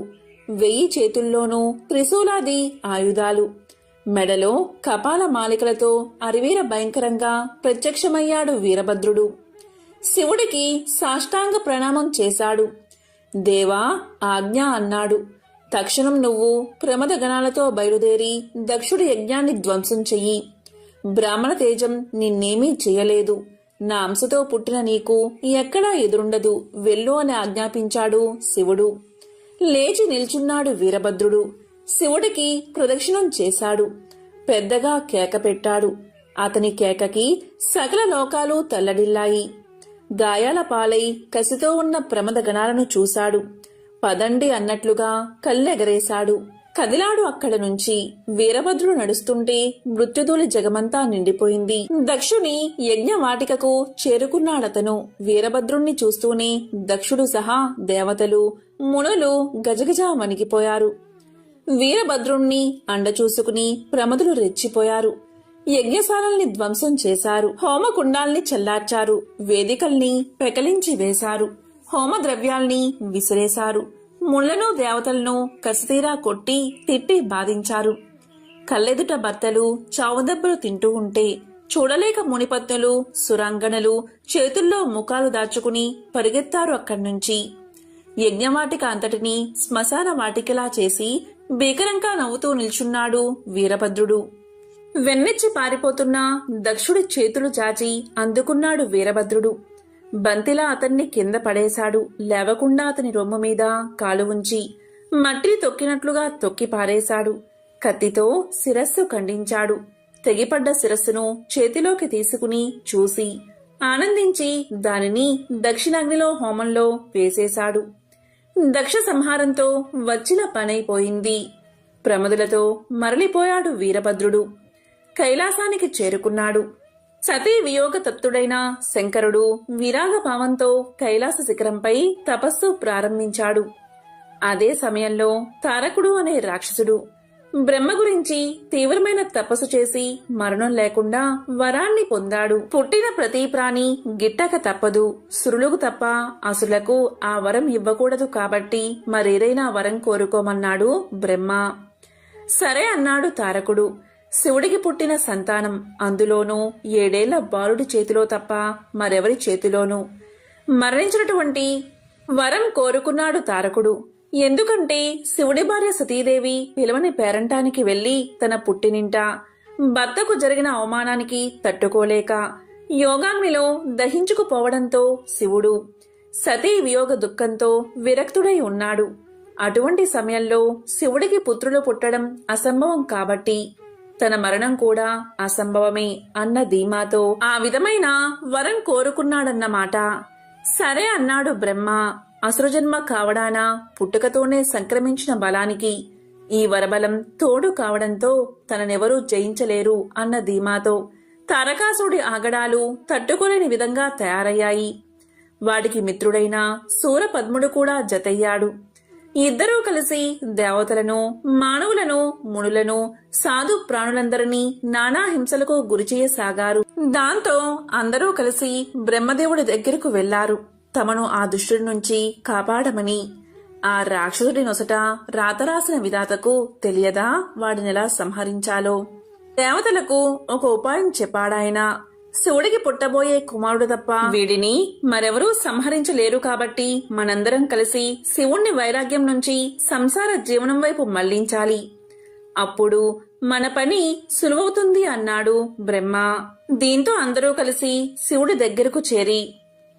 1000 చేతుల్లోనూ త్రిశూలాది ఆయుధాలు, మెడలో కపాల మాలికలతో అరివీర భయంకరంగా ప్రత్యక్షమయ్యాడు వీరభద్రుడు. శివుడికి సాష్టాంగ ప్రణామం చేశాడు. దేవా, ఆజ్ఞ అన్నాడు. తక్షణం నువ్వు ప్రమద గణాలతో బయలుదేరి దక్షుడి యజ్ఞాన్ని ధ్వంసం చెయ్యి. బ్రాహ్మణ తేజం నిన్నేమీ చెయ్యలేదు. నా అంశతో పుట్టిన నీకు ఎక్కడా ఎదురుండదు. వెళ్ళు అని ఆజ్ఞాపించాడు శివుడు. లేచి నిల్చున్నాడు వీరభద్రుడు. శివుడికి ప్రదక్షిణం చేశాడు. పెద్దగా కేక పెట్టాడు. అతని కేకకి సకల లోకాలు తల్లడిల్లాయి. గాయాల పాలై కసితో ఉన్న ప్రమద గణాలను చూశాడు. పదండి అన్నట్లుగా కళ్ళెగరేశాడు. కదిలాడు అక్కడ నుంచి. వీరభద్రుడు నడుస్తుంటే మృత్యుధూళి జగమంతా నిండిపోయింది. దక్షుని యజ్ఞవాటికకు చేరుకున్నాడతను. వీరభద్రుణ్ణి చూస్తూనే దక్షుడు సహా దేవతలు, మునులు గజగజా వణికిపోయారు. వీరభద్రుణ్ణి అండ చూసుకుని ప్రమదులు రెచ్చిపోయారు. యజ్ఞశాలల్ని ధ్వంసం చేశారు. హోమకుండాల్ని చల్లార్చారు. వేదికల్ని పెకలించి వేశారు. హోమ ద్రవ్యాల్ని విసిరేశారు. ముళ్లను దేవతలను కసితీరా కొట్టి తిట్టి బాధించారు. కళ్ళెదుట భర్తలు చావుదెబ్బలు తింటూ ఉంటే చూడలేక మునిపత్నులు, సురాంగణలు చేతుల్లో ముఖాలు దాచుకుని పరిగెత్తారు అక్కడ్నుంచి. యజ్ఞవాటిక అంతటినీ శ్మశాన వాటికలా చేసి భీకరంగా నవ్వుతూ నిల్చున్నాడు వీరభద్రుడు. వెన్నెచ్చి పారిపోతున్న దక్షుడి చేతులు చాచి అందుకున్నాడు వీరభద్రుడు. బంతిలా అతన్ని కింద పడేశాడు. లేవకుండా అతని రొమ్ము మీద కాలు ఉంచి మట్టిని తొక్కినట్లుగా తొక్కి పారేశాడు. కత్తితో శిరస్సు ఖండించాడు. తెగిపడ్డ శిరస్సును చేతిలోకి తీసుకుని చూసి ఆనందించి దానిని దక్షిణాగ్నిలో హోమంలో వేసేశాడు. దక్ష సంహారంతో వచ్చిన పనైపోయింది. ప్రమదులతో మరలిపోయాడు వీరభద్రుడు. కైలాసానికి చేరుకున్నాడు. సతీ వియోగ తత్తుడైన శంకరుడు విరాగభావంతో కైలాస శిఖరంపై తపస్సు ప్రారంభించాడు. అదే సమయంలో తారకుడు అనే రాక్షసుడు బ్రహ్మ గురించి తీవ్రమైన తపస్సు చేసి మరణం లేకుండా వరాన్ని పొందాడు. పుట్టిన ప్రతి ప్రాణి గిట్టక తప్పదు. సురులకు తప్ప అసులకు ఆ వరం ఇవ్వకూడదు కాబట్టి మరేదైనా వరం కోరుకోమన్నాడు బ్రహ్మ. సరే అన్నాడు తారకుడు. శివుడికి పుట్టిన సంతానం, అందులోనూ 7 ఏళ్ల బాలుడి చేతిలో తప్ప మరెవరి చేతిలోనూ మరణించినటువంటి వరం కోరుకున్నాడు తారకుడు. ఎందుకంటే శివుడి భార్య సతీదేవి పిలవని పేరంటానికి వెళ్లి తన పుట్టినింట భర్తకు జరిగిన అవమానానికి తట్టుకోలేక యోగాగ్నిలో దహించుకుపోవడంతో శివుడు సతీ వియోగ దుఃఖంతో విరక్తుడై ఉన్నాడు. అటువంటి సమయంలో శివుడికి పుత్రులు పుట్టడం అసంభవం కాబట్టి తన మరణం కూడా అసంభవమే అన్న ధీమాతో ఆ విధమైన వరం కోరుకున్నాడన్నమాట. సరే అన్నాడు బ్రహ్మ. అసురజన్మ కావడాన పుట్టుకతోనే సంక్రమించిన బలానికి ఈ వరబలం తోడు కావడంతో తననెవరూ జయించలేరు అన్న ధీమాతో తారకాసుడి ఆగడాలు తట్టుకోలేని విధంగా తయారయ్యాయి. వాడికి మిత్రుడైన సూరపద్ముడు కూడా జతయ్యాడు. ఇద్దరూ కలిసి దేవతలను, మానవులను, మునులను, సాధు ప్రాణులందరినీ నానా హింసలకు గురిచేయసాగారు. దాంతో అందరూ కలిసి బ్రహ్మదేవుడి దగ్గరకు వెళ్లారు, తమను ఆ దుష్టుడి నుంచి కాపాడమని. ఆ రాక్షసుడి నొసట రాతరాసిన విధాతకు తెలియదా వాడినెలా సంహరించాలో? దేవతలకు ఒక ఉపాయం చెప్పాడాయన. శివుడికి పుట్టబోయే కుమారుడు తప్ప వీడిని మరెవరూ సంహరించలేరు కాబట్టి మనందరం కలిసి శివుణ్ణి వైరాగ్యం నుంచి సంసార జీవనం వైపు మళ్లించాలి. అప్పుడు మన పని సులువవుతుంది అన్నాడు బ్రహ్మ. దీంతో అందరూ కలిసి శివుడి దగ్గరకు చేరి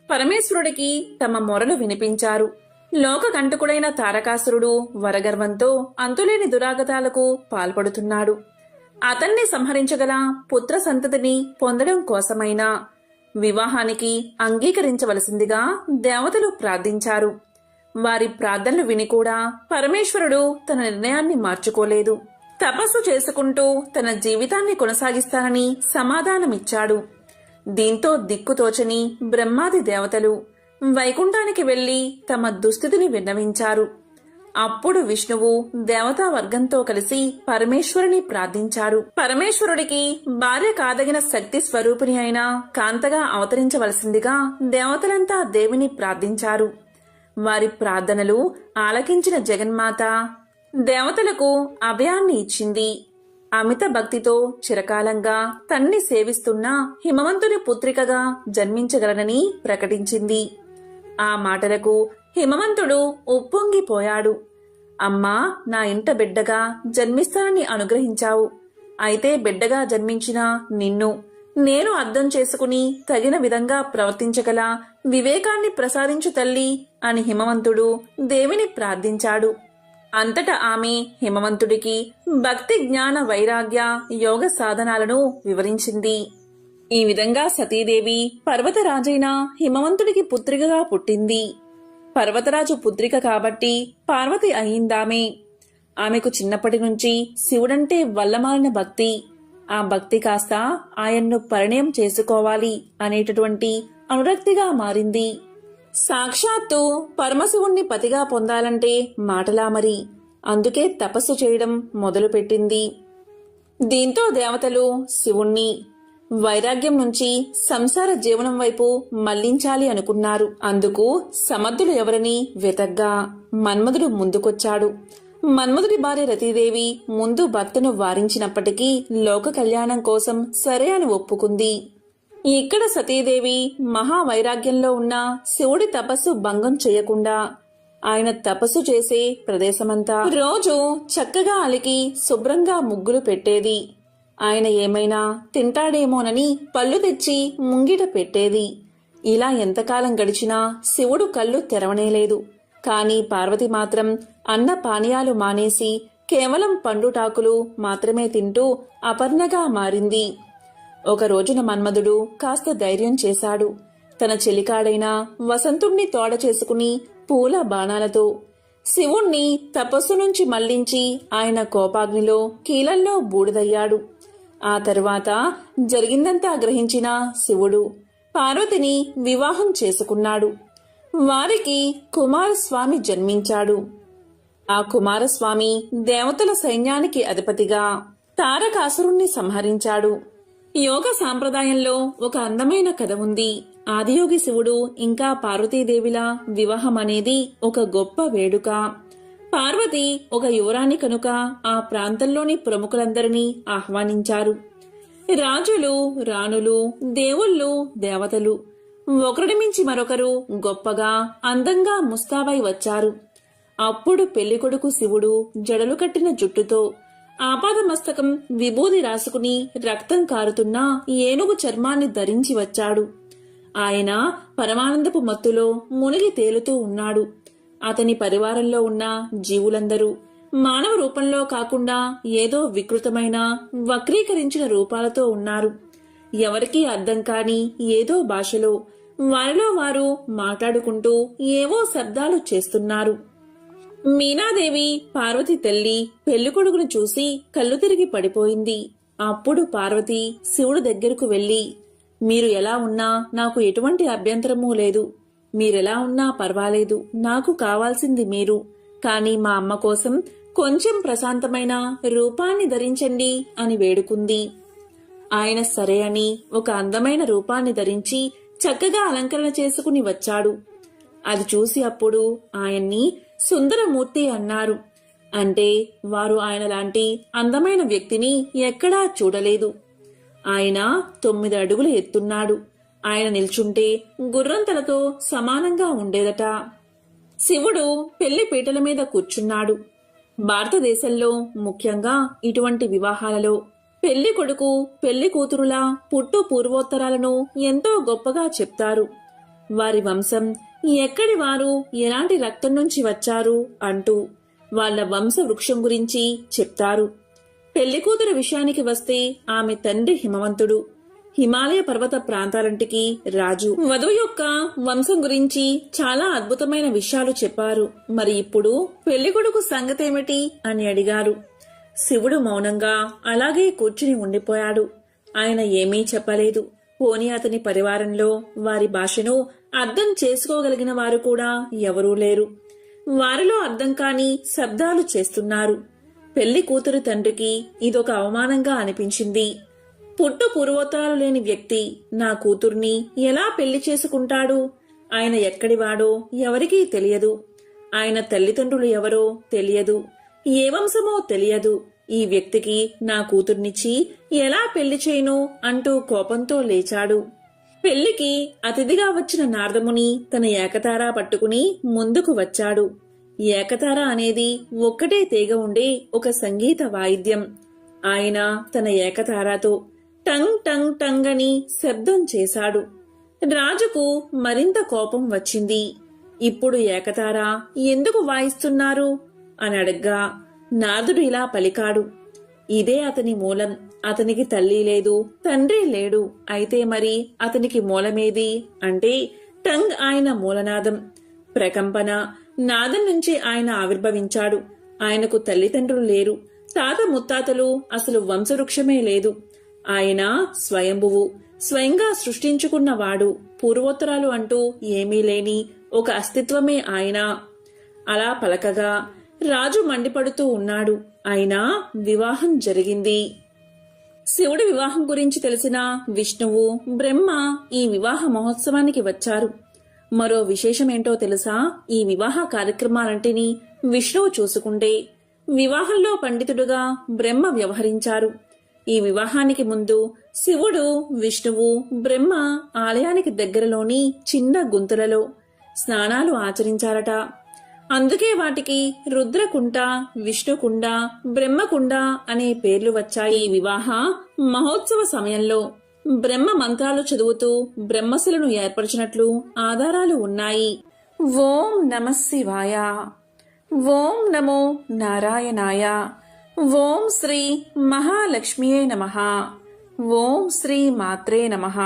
పరమేశ్వరుడికి తమ మొరలు వినిపించారు. లోకకంటకుడైన తారకాసురుడు వరగర్వంతో అంతులేని దురాగతాలకు పాల్పడుతున్నాడు. అతన్ని సంహరించగల పుత్ర సంతతిని పొందడం కోసమైనా వివాహానికి అంగీకరించవలసిందిగా దేవతలు ప్రార్థించారు. వారి ప్రార్థనలు విని కూడా పరమేశ్వరుడు తన నిర్ణయాన్ని మార్చుకోలేదు. తపస్సు చేసుకుంటూ తన జీవితాన్ని కొనసాగిస్తానని సమాధానమిచ్చాడు. దీంతో దిక్కుతోచని బ్రహ్మాది దేవతలు వైకుంఠానికి వెళ్లి తమ దుస్థితిని విన్నవించారు. అప్పుడు విష్ణువు దేవతా వర్గంతో కలిసి పరమేశ్వరుని ప్రార్థించాడు. పరమేశ్వరుడికి భార్య కాదగిన శక్తి స్వరూపిణి అయిన కాంతగా అవతరించవలసిందిగా దేవతలంతా దేవిని ప్రార్థించారు. వారి ప్రార్థనలు ఆలకించిన జగన్మాత దేవతలకు అభయాన్ని ఇచ్చింది. అమిత భక్తితో చిరకాలంగా తన్ని సేవిస్తున్న హిమవంతుని పుత్రికగా జన్మించగలనని ప్రకటించింది. ఆ మాటలకు హిమవంతుడు ఉప్పొంగిపోయాడు. అమ్మా, నా ఇంట బిడ్డగా జన్మిస్తానని అనుగ్రహించావు. అయితే బిడ్డగా జన్మించిన నిన్ను నేను అర్థం చేసుకుని తగిన విధంగా ప్రవర్తించగల వివేకాన్ని ప్రసాదించు తల్లి అని హిమవంతుడు దేవిని ప్రార్థించాడు. అంతటా ఆమె హిమవంతుడికి భక్తి, జ్ఞాన, వైరాగ్య, యోగ సాధనాలను వివరించింది. ఈ విధంగా సతీదేవి పర్వతరాజైన హిమవంతుడికి పుత్రికగా పుట్టింది. పర్వతరాజు పుత్రిక కాబట్టి పార్వతి అయిందామే. ఆమెకు చిన్నప్పటి నుంచి శివుడంటే వల్లమాలిన భక్తి. ఆ భక్తి కాస్త ఆయన్ను పరిణయం చేసుకోవాలి అనేటటువంటి అనురక్తిగా మారింది. సాక్షాత్తు పరమశివుణ్ణి పతిగా పొందాలంటే మాటలా మరి. అందుకే తపస్సు చేయడం మొదలుపెట్టింది. దీంతో దేవతలు శివుణ్ణి వైరాగ్యం నుంచి సంసార జీవనం వైపు మళ్లించాలి అనుకున్నారు. అందుకు సమర్థులు ఎవరని వెతగ్గా మన్మధుడు ముందుకొచ్చాడు. మన్మధుడి భార్య రతీదేవి ముందు భర్తను వారించినప్పటికీ లోక కళ్యాణం కోసం సరే అని ఒప్పుకుంది. ఇక్కడ సతీదేవి మహావైరాగ్యంలో ఉన్న శివుడి తపస్సు భంగం చేయకుండా ఆయన తపస్సు చేసే ప్రదేశమంతా రోజు చక్కగా అలికి శుభ్రంగా ముగ్గులు పెట్టేది. ఆయన ఏమైనా తింటాడేమోనని పళ్ళు తెచ్చి ముంగిట పెట్టేది. ఇలా ఎంతకాలం గడిచినా శివుడు కళ్ళు తెరవనేలేదు. కాని పార్వతి మాత్రం అన్న పానీయాలు మానేసి కేవలం పండుటాకులు మాత్రమే తింటూ అపర్ణగా మారింది. ఒక రోజున మన్మధుడు కాస్త ధైర్యం చేశాడు. తన చెలికాడైన వసంతుణ్ణి తోడ చేసుకుని పూల బాణాలతో శివుణ్ణి తపస్సు నుంచి మళ్లించి ఆయన కోపాగ్నిలో కీలల్లో బూడిదయ్యాడు. ఆ తరువాత జరిగిందంతా గ్రహించిన శివుడు పార్వతిని వివాహం చేసుకున్నాడు. వారికి కుమారస్వామి జన్మించాడు. ఆ కుమారస్వామి దేవతల సైన్యానికి అధిపతిగా తారకాసురుణ్ణి సంహరించాడు. యోగ సాంప్రదాయంలో ఒక అందమైన కథ ఉంది. ఆదియోగి శివుడు ఇంకా పార్వతీదేవిల వివాహం అనేది ఒక గొప్ప వేడుక. పార్వతి ఒక యువరాణి కనుక ఆ ప్రాంతంలోని ప్రముఖులందరినీ ఆహ్వానించారు. రాజులు, రాణులు, దేవుళ్ళు, దేవతలు ఒకరిని మించి మరొకరు గొప్పగా అందంగా ముస్తాబై వచ్చారు. అప్పుడు పెళ్లికొడుకు శివుడు జడలు కట్టిన జుట్టుతో ఆపాదమస్తకం విభూది రాసుకుని రక్తం కారుతున్న ఏనుగు చర్మాన్ని ధరించి వచ్చాడు. ఆయన పరమానందపు మత్తులో మునిగి తేలుతూ ఉన్నాడు. అతని పరివారంలో ఉన్న జీవులందరూ మానవ రూపంలో కాకుండా ఏదో వికృతమైన వక్రీకరించిన రూపాలతో ఉన్నారు. ఎవరికీ అర్థం కాని ఏదో భాషలో వారిలో వారు మాట్లాడుకుంటూ ఏవో శబ్దాలు చేస్తున్నారు. మీనాదేవి పార్వతి తల్లి పెళ్లికొడుకును చూసి కళ్ళు తిరిగి పడిపోయింది. అప్పుడు పార్వతి శివుడు దగ్గరకు వెళ్లి, మీరు ఎలా ఉన్నా నాకు ఎటువంటి అభ్యంతరమూ లేదు. మీరెలా ఉన్నా పర్వాలేదు. నాకు కావాల్సింది మీరు. కాని మా అమ్మ కోసం కొంచెం ప్రశాంతమైన రూపాన్ని ధరించండి అని వేడుకుంది. ఆయన సరే అని ఒక అందమైన రూపాన్ని ధరించి చక్కగా అలంకరణ చేసుకుని వచ్చాడు. అది చూసి అప్పుడు ఆయన్ని సుందరమూర్తి అన్నారు. అంటే వారు ఆయన లాంటి అందమైన వ్యక్తిని ఎక్కడా చూడలేదు. ఆయన 9 అడుగుల ఎత్తున్నాడు. ఆయన నిల్చుంటే గుర్రం తలతో సమానంగా ఉండేదట. శివుడు పెళ్లి పీటల మీద కూర్చున్నాడు. భారతదేశంలో ముఖ్యంగా ఇటువంటి వివాహాలలో పెళ్లి కొడుకు పెళ్లి కూతురుల పుట్టు పూర్వోత్తరాలను ఎంతో గొప్పగా చెప్తారు. వారి వంశం ఎక్కడి వారు, ఎలాంటి రక్తం నుంచి వచ్చారు అంటూ వాళ్ల వంశ వృక్షం గురించి చెప్తారు. పెళ్లికూతురు విషయానికి వస్తే ఆమె తండ్రి హిమవంతుడు, హిమాలయ పర్వత ప్రాంతాలంటికి రాజు. వధువు యొక్క వంశం గురించి చాలా అద్భుతమైన విషయాలు చెప్పారు. మరి ఇప్పుడు పెళ్లికొడుకు సంగతేమిటి అని అడిగారు. శివుడు మౌనంగా అలాగే కూర్చుని ఉండిపోయాడు. ఆయన ఏమీ చెప్పలేదు. పోనీ అతని పరివారంలో వారి భాషను అర్థం చేసుకోగలిగిన వారు కూడా ఎవరూ లేరు. వారిలో అర్థం కాని శబ్దాలు చేస్తున్నారు. పెళ్లి కూతురు తండ్రికి ఇదొక అవమానంగా అనిపించింది. పుట్టు పూర్వోత్తరాలు లేని వ్యక్తి నా కూతుర్ని ఎలా పెళ్లి చేసుకుంటాడు? ఆయన ఎక్కడివాడో ఎవరికీ తెలియదు. ఆయన తల్లిదండ్రులు ఎవరో తెలియదు. ఏ వంశమో తెలియదు. ఈ వ్యక్తికి నా కూతుర్నిచ్చి ఎలా పెళ్లి చేయను అంటూ కోపంతో లేచాడు. పెళ్లికి అతిథిగా వచ్చిన నారదముని తన ఏకతార పట్టుకుని ముందుకు వచ్చాడు. ఏకతార అనేది ఒక్కటే తీగ ఉండే ఒక సంగీత వాయిద్యం. ఆయన తన ఏకతారాతో టంగ్ టంగ్ టంగ్ అని శబ్దం చేశాడు. రాజుకు మరింత కోపం వచ్చింది. ఇప్పుడు ఏకతార ఎందుకు వాయిస్తున్నారు అని అడగ్గా నారదుడు ఇలా పలికాడు. ఇదే అతని మూలం. అతనికి తల్లి లేదు, తండ్రి లేడు. అయితే మరి అతనికి మూలమేది అంటే టంగ్ ఆయన మూలనాదం. ప్రకంపన నాదం నుంచి ఆయన ఆవిర్భవించాడు. ఆయనకు తల్లిదండ్రులు లేరు, తాత ముత్తాతలు, అసలు వంశవృక్షమే లేదు. ఆయన స్వయంభువు, స్వయంగా సృష్టించుకున్నవాడు. పూర్వోత్తరాలు అంటూ ఏమీ లేని ఒక అస్తిత్వమే ఆయన. అలా పలకగా రాజు మండిపడుతూ ఉన్నాడు. అయినా వివాహం జరిగింది. శివుడి వివాహం గురించి తెలిసిన విష్ణువు, బ్రహ్మ ఈ వివాహ మహోత్సవానికి వచ్చారు. మరో విశేషమేంటో తెలుసా? ఈ వివాహ కార్యక్రమాలంటిని విష్ణువు చూసుకుంటే వివాహంలో పండితుడుగా బ్రహ్మ వ్యవహరించారు. ఈ వివాహానికి ముందు శివుడు, విష్ణువు, బ్రహ్మ ఆలయానికి దగ్గరలోని చిన్న గుంతలలో స్నానాలు ఆచరించారట. అందుకే వాటికి రుద్రకుండ, విష్ణుకుండ, బ్రహ్మకుండ అనే పేర్లు వచ్చాయి. ఈ వివాహ మహోత్సవ సమయంలో బ్రహ్మ మంత్రాలు చదువుతూ బ్రహ్మశిలను ఏర్పరిచినట్లు ఆధారాలు ఉన్నాయి. ఓం నమః శివాయ, ఓం నమో నారాయణాయ, ఓం శ్రీ మహాలక్ష్మియే నమః. ఓం శ్రీ మాత్రే నమః.